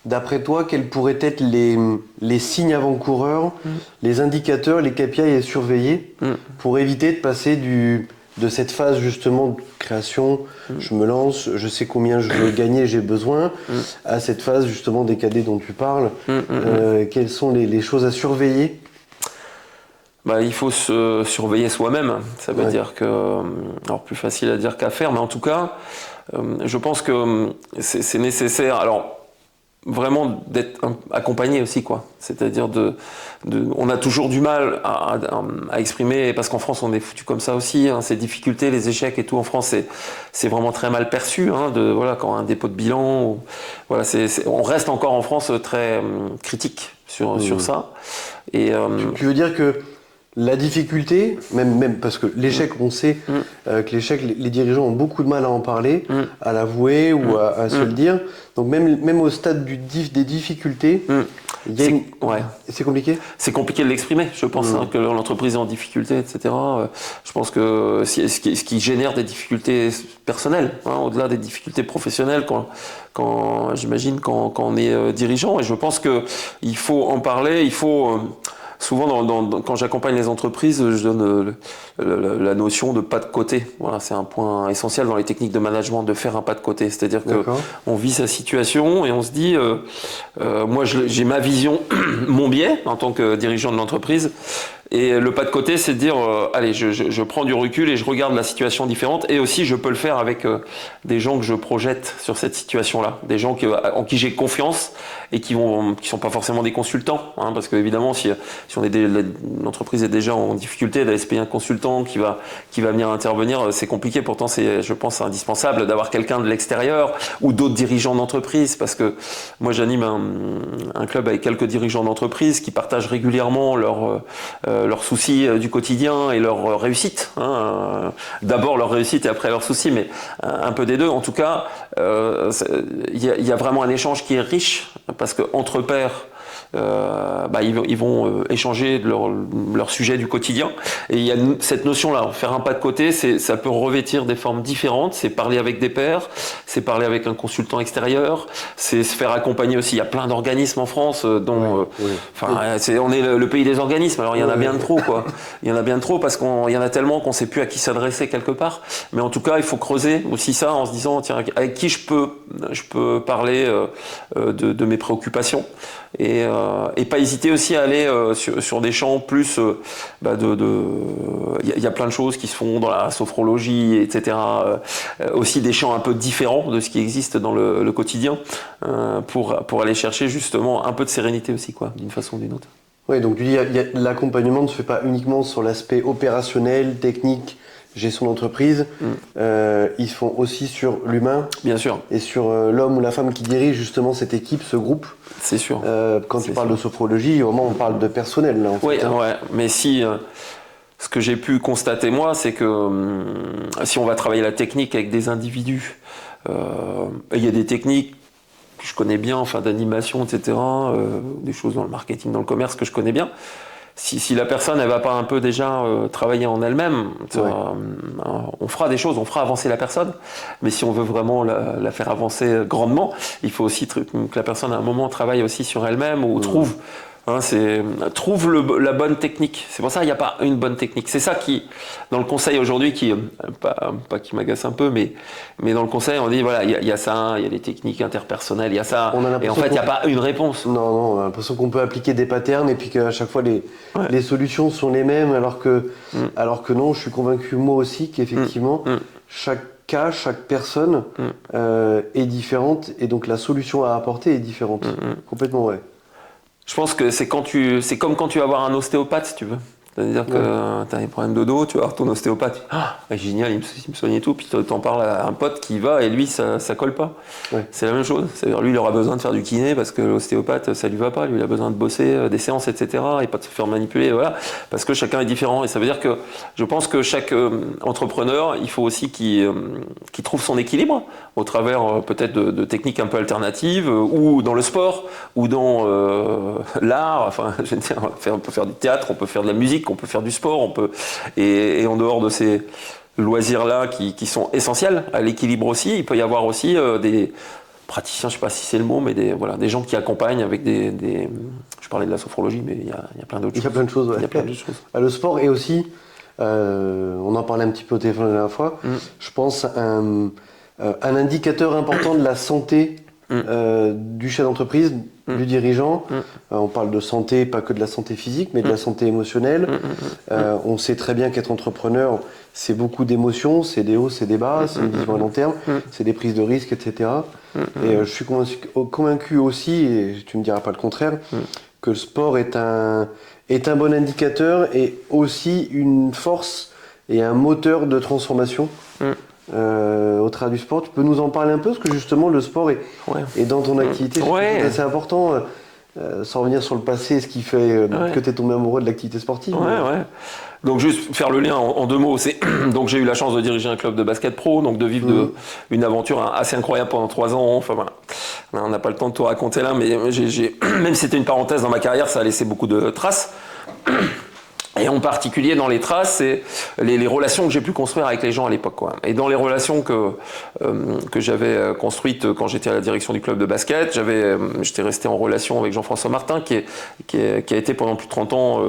[SPEAKER 1] D'après toi, quels pourraient être les signes avant-coureurs, les indicateurs, les KPI à surveiller pour éviter de passer de cette phase justement de création, je me lance, je sais combien je veux gagner, j'ai besoin, à cette phase justement des cadets dont tu parles. Quelles sont les choses à surveiller ?
[SPEAKER 2] Il faut se surveiller soi-même. Ça veut dire que, alors plus facile à dire qu'à faire, mais en tout cas, je pense que c'est nécessaire. Alors, vraiment d'être accompagné aussi quoi, c'est-à-dire on a toujours du mal à exprimer parce qu'en France on est foutu comme ça aussi, ces difficultés, les échecs et tout en France c'est vraiment très mal perçu quand un dépôt de bilan on reste encore en France très critique sur ça et
[SPEAKER 1] tu veux dire que la difficulté, même parce que l'échec, on sait que l'échec, les dirigeants ont beaucoup de mal à en parler, à l'avouer ou à se le dire. Donc même au stade des difficultés, c'est compliqué.
[SPEAKER 2] C'est compliqué de l'exprimer, je pense, que l'entreprise est en difficulté, etc. Je pense que ce qui génère des difficultés personnelles, au-delà des difficultés professionnelles, quand j'imagine quand on est dirigeant. Et je pense qu'il faut en parler, il faut... Souvent, quand j'accompagne les entreprises, je donne la notion de pas de côté. Voilà, c'est un point essentiel dans les techniques de management, de faire un pas de côté. C'est-à-dire qu'on vit sa situation et on se dit, moi j'ai ma vision, mon biais en tant que dirigeant de l'entreprise. Et le pas de côté, c'est de dire, allez, je prends du recul et je regarde la situation différente. Et aussi, je peux le faire avec des gens que je projette sur cette situation-là. Des gens en qui j'ai confiance et qui sont pas forcément des consultants. Parce que évidemment, si l'entreprise est déjà en difficulté, d'aller se payer un consultant qui va venir intervenir, c'est compliqué. Pourtant, c'est, je pense, indispensable d'avoir quelqu'un de l'extérieur ou d'autres dirigeants d'entreprise. Parce que moi, j'anime un club avec quelques dirigeants d'entreprise qui partagent régulièrement leurs soucis du quotidien et leurs réussites. D'abord leurs réussites et après leurs soucis, mais un peu des deux. En tout cas, il y a vraiment un échange qui est riche parce qu'entre pairs, ils vont échanger de leur sujet du quotidien. Et il y a cette notion-là, faire un pas de côté, ça peut revêtir des formes différentes. C'est parler avec des pairs, c'est parler avec un consultant extérieur, c'est se faire accompagner aussi. Il y a plein d'organismes en France dont, on est le pays des organismes. Alors il y en a bien de trop, quoi. Il y en a bien de trop parce qu'il y en a tellement qu'on ne sait plus à qui s'adresser quelque part. Mais en tout cas, il faut creuser aussi ça en se disant, tiens, avec qui je peux parler de mes préoccupations. Et pas hésiter aussi à aller sur des champs plus il y a plein de choses qui se font dans la sophrologie, etc. Aussi des champs un peu différents de ce qui existe dans le quotidien pour aller chercher justement un peu de sérénité aussi, quoi, d'une façon ou d'une autre.
[SPEAKER 1] Oui, donc tu dis l'accompagnement ne se fait pas uniquement sur l'aspect opérationnel, technique, gestion d'entreprise, ils se font aussi sur l'humain.
[SPEAKER 2] Bien sûr.
[SPEAKER 1] Et sur l'homme ou la femme qui dirige justement cette équipe, ce groupe.
[SPEAKER 2] C'est sûr.
[SPEAKER 1] Quand tu parles de sophrologie, vraiment on parle de personnel là en fait.
[SPEAKER 2] Oui, ouais. Mais si ce que j'ai pu constater moi, c'est que si on va travailler la technique avec des individus, il y a des techniques que je connais bien, enfin d'animation, etc., des choses dans le marketing, dans le commerce que je connais bien. Si la personne elle va pas un peu déjà travailler en elle-même, on fera des choses, on fera avancer la personne. Mais si on veut vraiment la faire avancer grandement, il faut aussi que la personne à un moment travaille aussi sur elle-même ou trouve la bonne technique. C'est pour ça qu'il n'y a pas une bonne technique. C'est ça qui, dans le conseil aujourd'hui, qui pas qui m'agace un peu, mais dans le conseil, on dit voilà, il y a ça, il y a les techniques interpersonnelles, il y a ça. Et en fait, il n'y a pas une réponse.
[SPEAKER 1] Non, on a l'impression qu'on peut appliquer des patterns et puis qu'à chaque fois les solutions sont les mêmes, alors que non, je suis convaincu moi aussi qu'effectivement, chaque cas, chaque personne est différente et donc la solution à apporter est différente. Complètement, ouais.
[SPEAKER 2] Je pense que c'est comme quand tu vas voir un ostéopathe, si tu veux. C'est-à-dire que tu as des problèmes de dos, tu vas voir ton ostéopathe, génial, il me soigne et tout, puis tu en parles à un pote qui va et lui, ça colle pas. Ouais. C'est la même chose. C'est-à-dire lui, il aura besoin de faire du kiné parce que l'ostéopathe, ça lui va pas. Lui, il a besoin de bosser des séances, etc. et pas de se faire manipuler, voilà. Parce que chacun est différent. Et ça veut dire que je pense que chaque entrepreneur, il faut aussi qu'il trouve son équilibre au travers peut-être de techniques un peu alternatives ou dans le sport ou dans l'art. Enfin, je veux dire, on peut faire du théâtre, on peut faire de la musique, on peut faire du sport, et en dehors de ces loisirs-là qui sont essentiels à l'équilibre aussi, il peut y avoir aussi des praticiens, je ne sais pas si c'est le mot, mais des gens qui accompagnent avec je parlais de la sophrologie, mais il y a plein d'autres choses.
[SPEAKER 1] Il y a plein de choses, ouais.
[SPEAKER 2] Il y a plein d'autres choses.
[SPEAKER 1] Le sport est aussi, on en parlait un petit peu au téléphone la dernière fois, je pense un indicateur important de la santé du chef d'entreprise, du dirigeant. On parle de santé, pas que de la santé physique, mais de la santé émotionnelle. On sait très bien qu'être entrepreneur, c'est beaucoup d'émotions, c'est des hauts, c'est des bas, c'est une vision à long terme, c'est des prises de risques, etc. Et je suis convaincu aussi, et tu me diras pas le contraire, que le sport est un bon indicateur et aussi une force et un moteur de transformation. Au travers du sport, tu peux nous en parler un peu parce que justement le sport est dans ton activité, c'est assez important, sans revenir sur le passé, ce qui fait que tu es tombé amoureux de l'activité sportive.
[SPEAKER 2] Donc juste faire le lien en deux mots, donc j'ai eu la chance de diriger un club de basket pro, donc de vivre une aventure assez incroyable pendant 3 ans. Enfin voilà, on n'a pas le temps de tout raconter là, mais même si c'était une parenthèse dans ma carrière, ça a laissé beaucoup de traces. Et en particulier dans les traces, c'est les relations que j'ai pu construire avec les gens à l'époque, quoi. Et dans les relations que j'avais construites quand j'étais à la direction du club de basket, j'étais resté en relation avec Jean-François Martin, qui a été pendant plus de 30 ans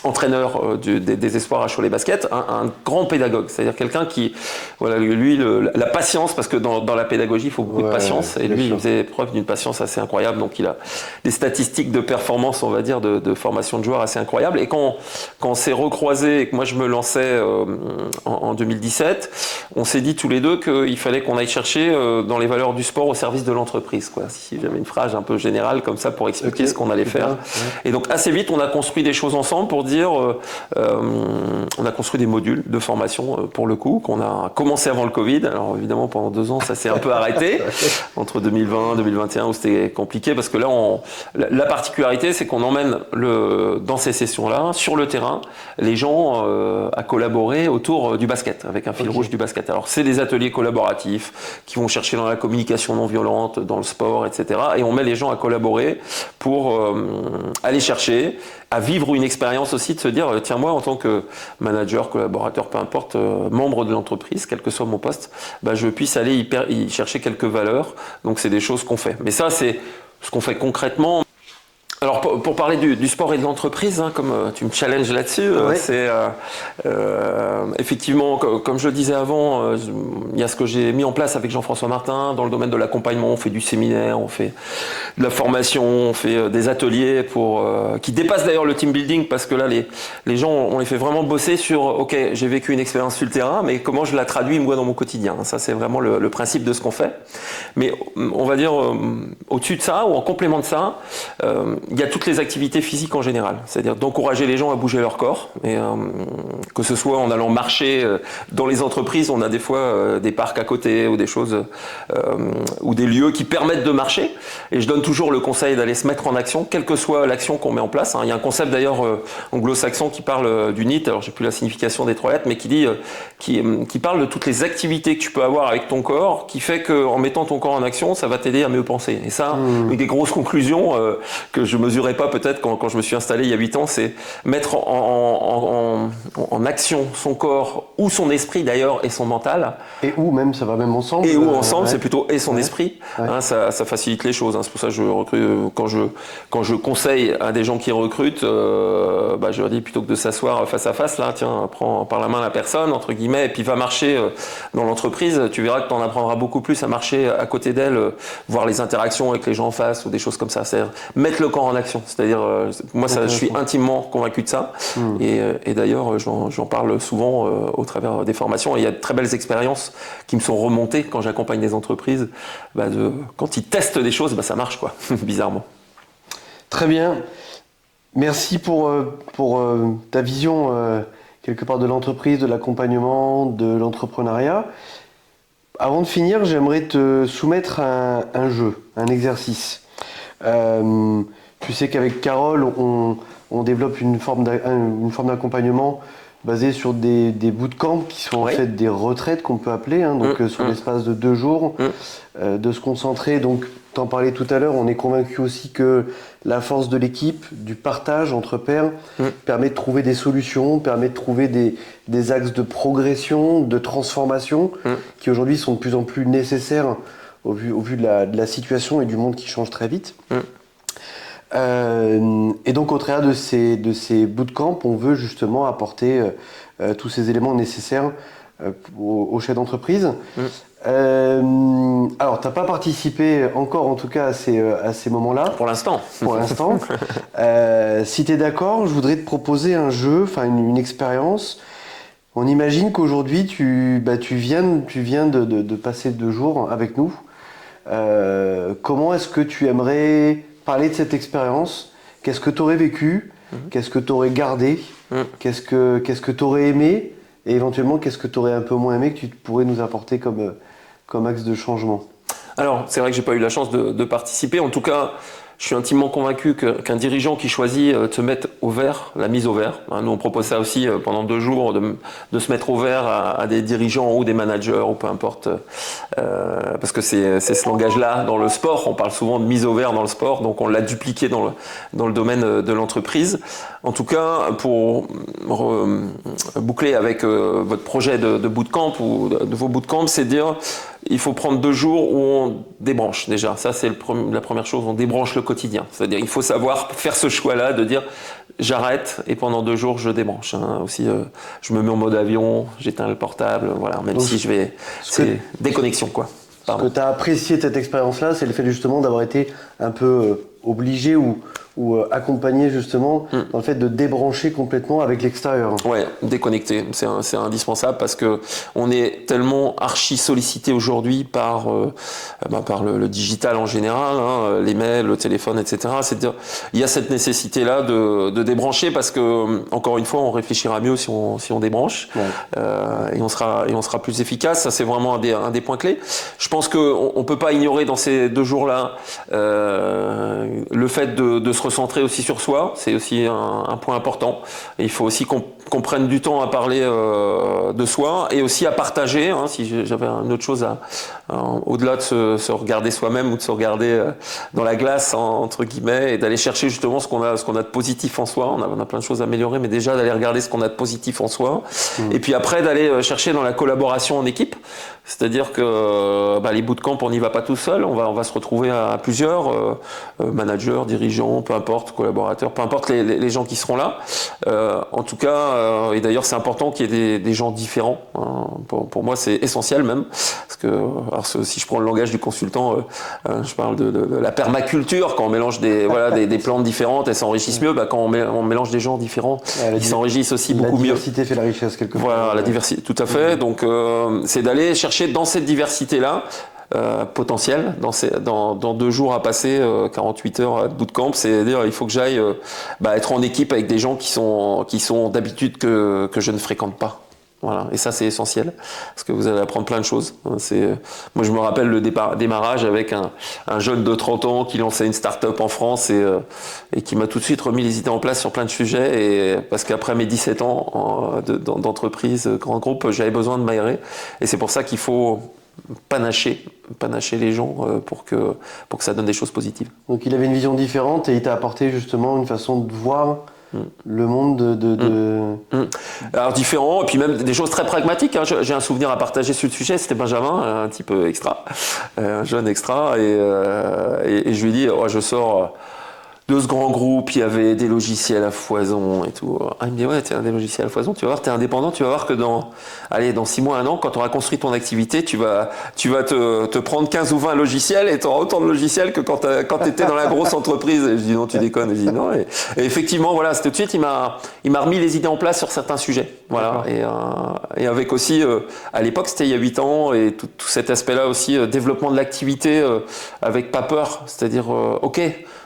[SPEAKER 2] entraîneur des espoirs à Cholet Basket, un grand pédagogue, c'est-à-dire quelqu'un qui, voilà, lui, la patience, parce que dans la pédagogie, il faut beaucoup de patience, et lui, il faisait preuve d'une patience assez incroyable, donc il a des statistiques de performance, on va dire, de formation de joueurs assez incroyables. Et quand on s'est recroisés et que moi je me lançais en 2017, on s'est dit tous les deux qu'il fallait qu'on aille chercher dans les valeurs du sport au service de l'entreprise, quoi. Si j'avais une phrase un peu générale comme ça pour expliquer ce qu'on allait faire. Et donc assez vite, on a construit des choses ensemble pour dire, on a construit des modules de formation pour le coup, qu'on a commencé avant le Covid. Alors évidemment pendant 2 ans, ça s'est un peu arrêté entre 2020 et 2021 où c'était compliqué parce que là, la particularité, c'est qu'on emmène dans ces sessions-là, sur le terrain, les gens à collaborer autour du basket, avec un fil rouge du basket. Alors c'est des ateliers collaboratifs qui vont chercher dans la communication non violente, dans le sport, etc. Et on met les gens à collaborer pour aller chercher, à vivre une expérience aussi, de se dire, tiens, moi en tant que manager, collaborateur, peu importe, membre de l'entreprise, quel que soit mon poste, je puisse aller y chercher quelques valeurs. Donc c'est des choses qu'on fait. Mais ça, c'est ce qu'on fait concrètement. Alors pour parler du sport et de l'entreprise, comme tu me challenges là-dessus, c'est effectivement, comme je le disais avant, il y a ce que j'ai mis en place avec Jean-François Martin dans le domaine de l'accompagnement. On fait du séminaire, on fait de la formation, on fait des ateliers qui dépassent d'ailleurs le team building, parce que là les gens, on les fait vraiment bosser sur ok, j'ai vécu une expérience sur le terrain, mais comment je la traduis moi dans mon quotidien. Ça c'est vraiment le principe de ce qu'on fait. Mais on va dire au-dessus de ça ou en complément de ça, il y a toutes les activités physiques en général, c'est-à-dire d'encourager les gens à bouger leur corps, et que ce soit en allant marcher dans les entreprises, on a des fois des parcs à côté ou des choses ou des lieux qui permettent de marcher, et je donne toujours le conseil d'aller se mettre en action, quelle que soit l'action qu'on met en place. Il y a un concept d'ailleurs anglo-saxon qui parle du NEAT, alors j'ai plus la signification des 3 lettres, mais qui dit qui parle de toutes les activités que tu peux avoir avec ton corps, qui fait qu'en mettant ton corps en action, ça va t'aider à mieux penser. Et ça, une des grosses conclusions que je mesurais pas peut-être quand je me suis installé il y a 8 ans, c'est mettre en action son corps ou son esprit d'ailleurs et son mental.
[SPEAKER 1] Et où même, ça va même ensemble.
[SPEAKER 2] Et où ensemble, c'est plutôt et son esprit.
[SPEAKER 1] Ouais.
[SPEAKER 2] Hein, ça facilite les choses. Hein. C'est pour ça que je recrute, quand je conseille à des gens qui recrutent, je leur dis plutôt que de s'asseoir face à face, là, tiens, prends par la main la personne, entre guillemets, et puis va marcher dans l'entreprise. Tu verras que tu en apprendras beaucoup plus à marcher à côté d'elle, voir les interactions avec les gens en face ou des choses comme ça. C'est-à-dire mettre le corps en action. C'est-à-dire, moi, je suis intimement convaincu de ça. Et d'ailleurs, j'en parle souvent au travers des formations. Et il y a de très belles expériences qui me sont remontées quand j'accompagne des entreprises. Quand ils testent des choses, ça marche, quoi, bizarrement.
[SPEAKER 1] Très bien. Merci pour ta vision quelque part de l'entreprise, de l'accompagnement, de l'entrepreneuriat. Avant de finir, j'aimerais te soumettre un jeu, un exercice. Tu sais qu'avec Carole, on développe une forme d'accompagnement basée sur des bootcamps qui sont en fait des retraites qu'on peut appeler, sur l'espace de 2 jours, de se concentrer. Donc, t'en parlais tout à l'heure, on est convaincu aussi que la force de l'équipe, du partage entre pairs, permet de trouver des solutions, permet de trouver des axes de progression, de transformation, qui aujourd'hui sont de plus en plus nécessaires au vu de la situation et du monde qui change très vite. Et donc au travers de ces bootcamps, on veut justement apporter tous ces éléments nécessaires aux chefs d'entreprise. Alors, tu n'as pas participé encore, en tout cas, à ces moments-là.
[SPEAKER 2] Pour l'instant.
[SPEAKER 1] Pour l'instant. Si tu es d'accord, je voudrais te proposer un jeu, une expérience. On imagine qu'aujourd'hui, tu viens de passer 2 jours avec nous. Comment est-ce que tu aimerais parler de cette expérience? Qu'est-ce que tu aurais vécu? Qu'est-ce que tu aurais gardé? Qu'est-ce que tu aurais aimé? Et éventuellement, qu'est-ce que tu aurais un peu moins aimé que tu pourrais nous apporter comme axe de changement?
[SPEAKER 2] Alors, c'est vrai que j'ai pas eu la chance de participer. En tout cas, je suis intimement convaincu qu'un dirigeant qui choisit de se mettre au vert, la mise au vert, nous on propose ça aussi pendant 2 jours, de se mettre au vert à des dirigeants ou des managers ou peu importe, parce que c'est ce langage-là dans le sport. On parle souvent de mise au vert dans le sport, donc on l'a dupliqué dans le domaine de l'entreprise. En tout cas, pour boucler avec votre projet de bootcamp ou de vos bootcamps, c'est dire il faut prendre 2 jours où on débranche déjà. Ça, c'est la première chose, on débranche le quotidien. C'est-à-dire il faut savoir faire ce choix-là de dire j'arrête et pendant 2 jours, je débranche. Aussi, je me mets en mode avion, j'éteins le portable, voilà, même donc, si je vais... C'est déconnexion, quoi.
[SPEAKER 1] Pardon. Ce que tu as apprécié de cette expérience-là, c'est le fait justement d'avoir été un peu obligé ou accompagné justement dans le fait de débrancher complètement avec l'extérieur.
[SPEAKER 2] Ouais, déconnecter, c'est indispensable parce que on est tellement archi sollicité aujourd'hui par le digital en général, les mails, le téléphone, etc. C'est-à-dire, il y a cette nécessité-là de débrancher parce que encore une fois, on réfléchira mieux si on débranche et on sera plus efficace. Ça, c'est vraiment un des points clés. Je pense qu'on peut pas ignorer dans ces 2 jours-là le fait de se recentrer aussi sur soi, c'est aussi un point important. Et il faut aussi qu'on prenne du temps à parler de soi et aussi à partager. Si j'avais une autre chose au-delà de se regarder soi-même ou de se regarder dans la glace entre guillemets et d'aller chercher justement ce qu'on a de positif en soi. On a plein de choses à améliorer, mais déjà d'aller regarder ce qu'on a de positif en soi. Et puis après d'aller chercher dans la collaboration en équipe. C'est-à-dire que les bootcamps, on n'y va pas tout seul, on va se retrouver à plusieurs, managers, dirigeants, peu importe, collaborateurs, peu importe les gens qui seront là. En tout cas, et d'ailleurs c'est important qu'il y ait des gens différents. Pour moi c'est essentiel même, parce que si je prends le langage du consultant, je parle de la permaculture, quand on mélange des plantes différentes, elles s'enrichissent mieux, quand on mélange des gens différents, ils s'enrichissent aussi beaucoup mieux. La
[SPEAKER 1] diversité fait la richesse quelque part.
[SPEAKER 2] Voilà, la diversité, tout à fait. Donc c'est d'aller chercher dans cette diversité-là potentiel dans 2 jours à passer 48 heures de bootcamp. C'est-à-dire il faut que j'aille être en équipe avec des gens qui sont d'habitude que je ne fréquente pas. Voilà, et ça c'est essentiel parce que vous allez apprendre plein de choses. Moi je me rappelle le démarrage avec un jeune de 30 ans qui lançait une start-up en France et qui m'a tout de suite remis les idées en place sur plein de sujets, et parce qu'après mes 17 ans d'entreprise, grand groupe, j'avais besoin de m'aérer, et c'est pour ça qu'il faut panacher les gens pour que ça donne des choses positives.
[SPEAKER 1] Donc il avait une vision différente et il t'a apporté justement une façon de voir le monde
[SPEAKER 2] Alors différent, et puis même des choses très pragmatiques. Hein. J'ai un souvenir à partager sur le sujet, c'était Benjamin, un type extra, un jeune extra, et je lui ai dit, je sors de ce grand groupe, il y avait des logiciels à foison et tout. Ah, il me dit, ouais, tiens, des logiciels à foison, tu vas voir, t'es indépendant, tu vas voir que dans 6 mois, 1 an, quand tu auras construit ton activité, tu vas te prendre 15 ou 20 logiciels, et tu auras autant de logiciels que quand tu étais dans la grosse entreprise. Et je dis, non, tu déconnes. Et je dis, non. Et effectivement, voilà, tout de suite, il m'a remis les idées en place sur certains sujets. Voilà. Et avec aussi, à l'époque, c'était il y a 8 ans, et tout cet aspect-là aussi, développement de l'activité avec pas peur, c'est-à-dire, ok,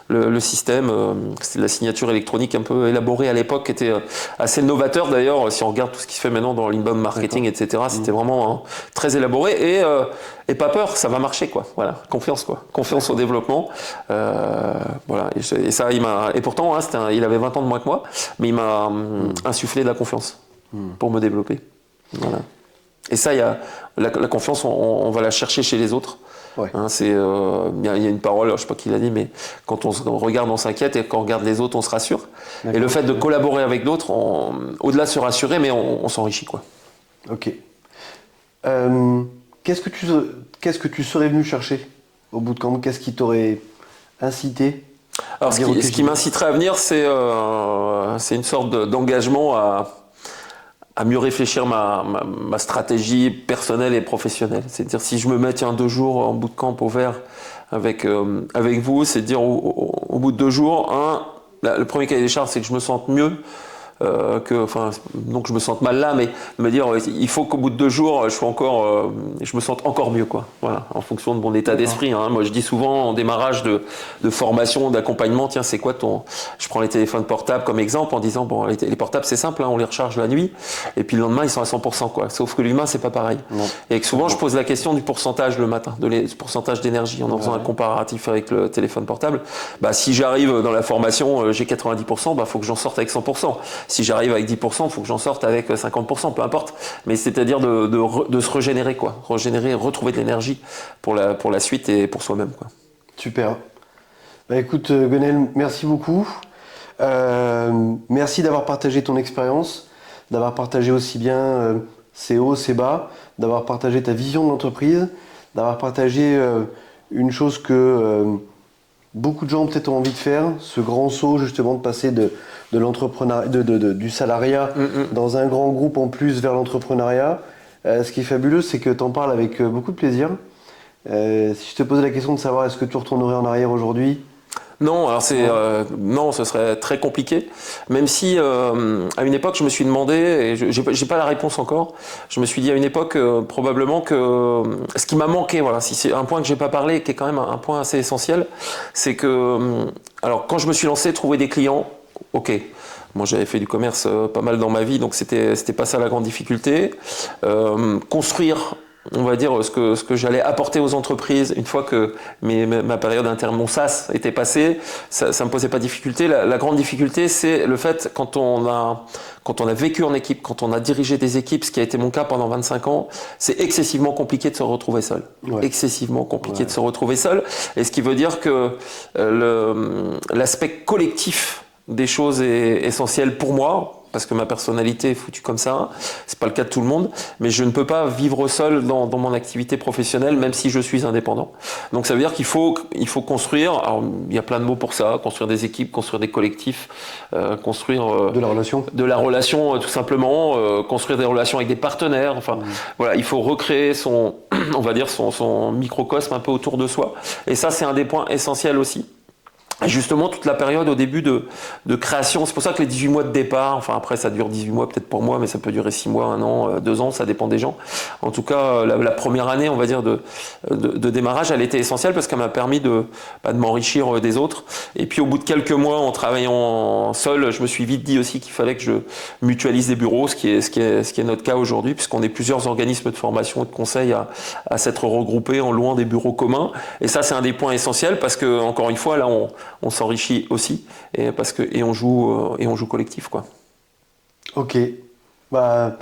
[SPEAKER 2] le système, c'est de la signature électronique un peu élaborée à l'époque, qui était assez novateur d'ailleurs. Si on regarde tout ce qui se fait maintenant dans l'inbound marketing, etc., c'était vraiment très élaboré, et pas peur, ça va marcher, quoi. Voilà, confiance, quoi. Confiance au développement. Voilà, et ça, et pourtant, il avait 20 ans de moins que moi, mais il m'a insufflé de la confiance pour me développer. Voilà. Et ça, il y a la confiance, on va la chercher chez les autres.
[SPEAKER 1] Ouais.
[SPEAKER 2] Hein, il y a une parole, je ne sais pas qui l'a dit, mais quand on regarde, on s'inquiète, et quand on regarde les autres, on se rassure. D'accord. Et le fait de collaborer avec d'autres, au-delà de se rassurer, mais on s'enrichit, quoi.
[SPEAKER 1] Ok. Qu'est-ce que tu serais venu chercher au bootcamp? Qu'est-ce qui t'aurait incité?
[SPEAKER 2] Alors, ce qui m'inciterait à venir, c'est une sorte d'engagement à mieux réfléchir ma stratégie personnelle et professionnelle. C'est-à-dire, si je me mets 2 jours en bootcamp au vert avec vous, c'est de dire au bout de 2 jours, le premier cahier des charges, c'est que je me sente mieux, non que je me sente mal là, mais me dire il faut qu'au bout de 2 jours je me sente encore mieux, quoi. Voilà, en fonction de mon état d'esprit. Hein. Moi je dis souvent en démarrage de formation, d'accompagnement, tiens, c'est quoi je prends les téléphones portables comme exemple en disant bon, les portables c'est simple, hein, on les recharge la nuit et puis le lendemain ils sont à 100%, quoi. Sauf que l'humain c'est pas pareil. Non. Et que souvent je pose la question du pourcentage le matin, du pourcentage d'énergie en faisant un comparatif avec le téléphone portable. Si j'arrive dans la formation, j'ai 90%, faut que j'en sorte avec 100%. Si j'arrive avec 10%, il faut que j'en sorte avec 50%, peu importe. Mais c'est-à-dire de se régénérer, quoi. Retrouver de l'énergie pour la suite et pour soi-même, quoi.
[SPEAKER 1] Super. Écoute, Gwenaël, merci beaucoup. Merci d'avoir partagé ton expérience, d'avoir partagé aussi bien ses hauts, ses bas, d'avoir partagé ta vision de l'entreprise, d'avoir partagé une chose que beaucoup de gens peut-être ont envie de faire, ce grand saut justement de passer de l'entrepreneuriat, du salariat dans un grand groupe en plus vers l'entrepreneuriat. Ce qui est fabuleux, c'est que tu en parles avec beaucoup de plaisir. Si je te posais la question de savoir est-ce que tu retournerais en arrière aujourd'hui?
[SPEAKER 2] Non, alors non, ce serait très compliqué. Même si à une époque je me suis demandé, et j'ai pas la réponse encore. Je me suis dit à une époque probablement que ce qui m'a manqué, voilà, si c'est un point que j'ai pas parlé, qui est quand même un point assez essentiel, c'est que alors quand je me suis lancé, trouver des clients, ok. Moi, j'avais fait du commerce pas mal dans ma vie, donc c'était pas ça la grande difficulté. Construire, on va dire, ce que j'allais apporter aux entreprises une fois que ma période mon SaaS était passée, ça me posait pas de difficulté. La grande difficulté, c'est le fait quand on a vécu en équipe, quand on a dirigé des équipes, ce qui a été mon cas pendant 25 ans, c'est excessivement compliqué de se retrouver seul. Ouais. Excessivement compliqué de se retrouver seul. Et ce qui veut dire que l'aspect collectif des choses est essentiel pour moi, parce que ma personnalité est foutue comme ça, c'est pas le cas de tout le monde, mais je ne peux pas vivre seul dans mon activité professionnelle, même si je suis indépendant. Donc ça veut dire qu'il faut construire, alors il y a plein de mots pour ça, construire des équipes, construire des collectifs, construire
[SPEAKER 1] de la relation
[SPEAKER 2] tout simplement, construire des relations avec des partenaires, voilà, il faut recréer son microcosme un peu autour de soi, et ça c'est un des points essentiels aussi. justement toute la période au début de création. C'est pour ça que les 18 mois de départ, enfin après ça dure 18 mois peut-être pour moi, mais ça peut durer 6 mois, 1 an, 2 ans, ça dépend des gens. En tout cas, la première année, on va dire, de démarrage, elle était essentielle parce qu'elle m'a permis de m'enrichir des autres. Et puis au bout de quelques mois, en travaillant seul, je me suis vite dit aussi qu'il fallait que je mutualise des bureaux, ce qui est notre cas aujourd'hui, puisqu'on est plusieurs organismes de formation et de conseil à s'être regroupés en louant des bureaux communs. Et ça, c'est un des points essentiels parce que, encore une fois, là, on s'enrichit aussi et on joue collectif, quoi.
[SPEAKER 1] Ok. Bah,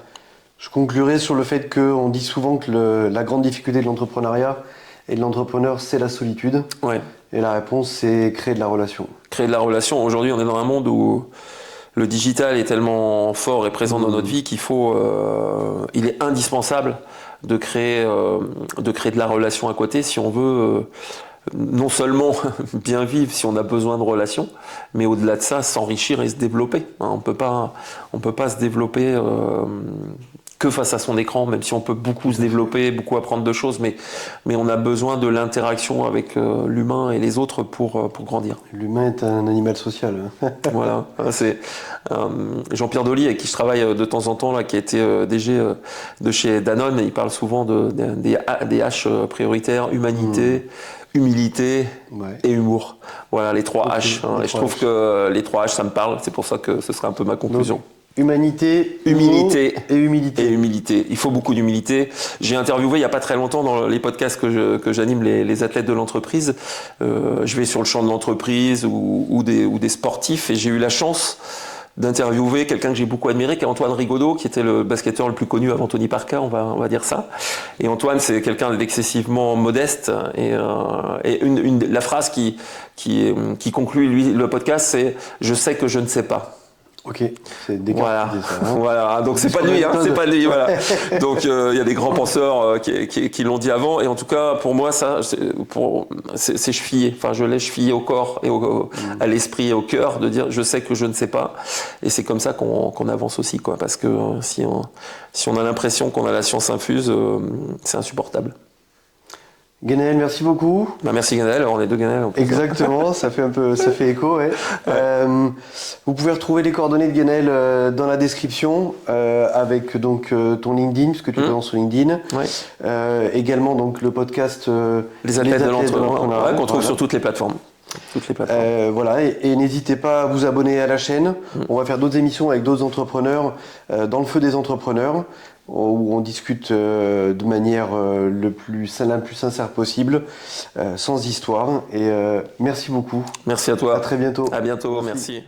[SPEAKER 1] je conclurai sur le fait qu'on dit souvent que la grande difficulté de l'entrepreneuriat et de l'entrepreneur, c'est la solitude.
[SPEAKER 2] Ouais.
[SPEAKER 1] Et la réponse, c'est créer de la relation.
[SPEAKER 2] Créer de la relation. Aujourd'hui, on est dans un monde où le digital est tellement fort et présent dans notre vie qu'il il est indispensable de créer de la relation à côté si on veut non seulement bien vivre si on a besoin de relations, mais au-delà de ça, s'enrichir et se développer. On peut pas se développer que face à son écran, même si on peut beaucoup se développer, beaucoup apprendre de choses, mais on a besoin de l'interaction avec l'humain et les autres pour grandir.
[SPEAKER 1] L'humain est un animal social.
[SPEAKER 2] Voilà, c'est Jean-Pierre Dolly, avec qui je travaille de temps en temps, là, qui a été DG de chez Danone, et il parle souvent des H prioritaires, humanité, humilité et humour. Voilà, les 3 H. Et je trouve que les 3 H, ça me parle, c'est pour ça que ce sera un peu ma conclusion.
[SPEAKER 1] Donc, humanité,
[SPEAKER 2] humilité
[SPEAKER 1] et humilité.
[SPEAKER 2] Et humilité. Il faut beaucoup d'humilité. J'ai interviewé il n'y a pas très longtemps dans les podcasts que j'anime les athlètes de l'entreprise. Je vais sur le champ de l'entreprise ou des sportifs et j'ai eu la chance d'interviewer quelqu'un que j'ai beaucoup admiré, qui est Antoine Rigaudot, qui était le basketteur le plus connu avant Tony Parker, on va dire ça. Et Antoine, c'est quelqu'un d'excessivement modeste. Et la phrase qui conclut le podcast, c'est « Je sais que je ne sais pas ».
[SPEAKER 1] Ok, c'est Descartes qui dit ça.
[SPEAKER 2] Voilà, donc c'est pas lui, c'est pas lui, voilà. Donc il y a des grands penseurs qui l'ont dit avant, et en tout cas pour moi ça, c'est chevillé. Enfin, je l'ai chevillé au corps et à l'esprit et au cœur de dire je sais que je ne sais pas, et c'est comme ça qu'on avance aussi, quoi. Parce que si on a l'impression qu'on a la science infuse, c'est insupportable.
[SPEAKER 1] Guénel, merci beaucoup.
[SPEAKER 2] Merci Guénel, on est deux Guénel.
[SPEAKER 1] Exactement, ça fait écho, ouais. Vous pouvez retrouver les coordonnées de Guénel dans la description, avec donc ton LinkedIn, puisque tu es sur LinkedIn.
[SPEAKER 2] Ouais.
[SPEAKER 1] Également donc le podcast
[SPEAKER 2] Les athlètes de l'entrepreneuriat, qu'on trouve sur toutes les plateformes.
[SPEAKER 1] Voilà, et n'hésitez pas à vous abonner à la chaîne. On va faire d'autres émissions avec d'autres entrepreneurs dans le feu des entrepreneurs, où on discute de manière la plus sincère possible, sans histoire. Et merci beaucoup.
[SPEAKER 2] Merci à toi.
[SPEAKER 1] À très bientôt.
[SPEAKER 2] À bientôt. Merci.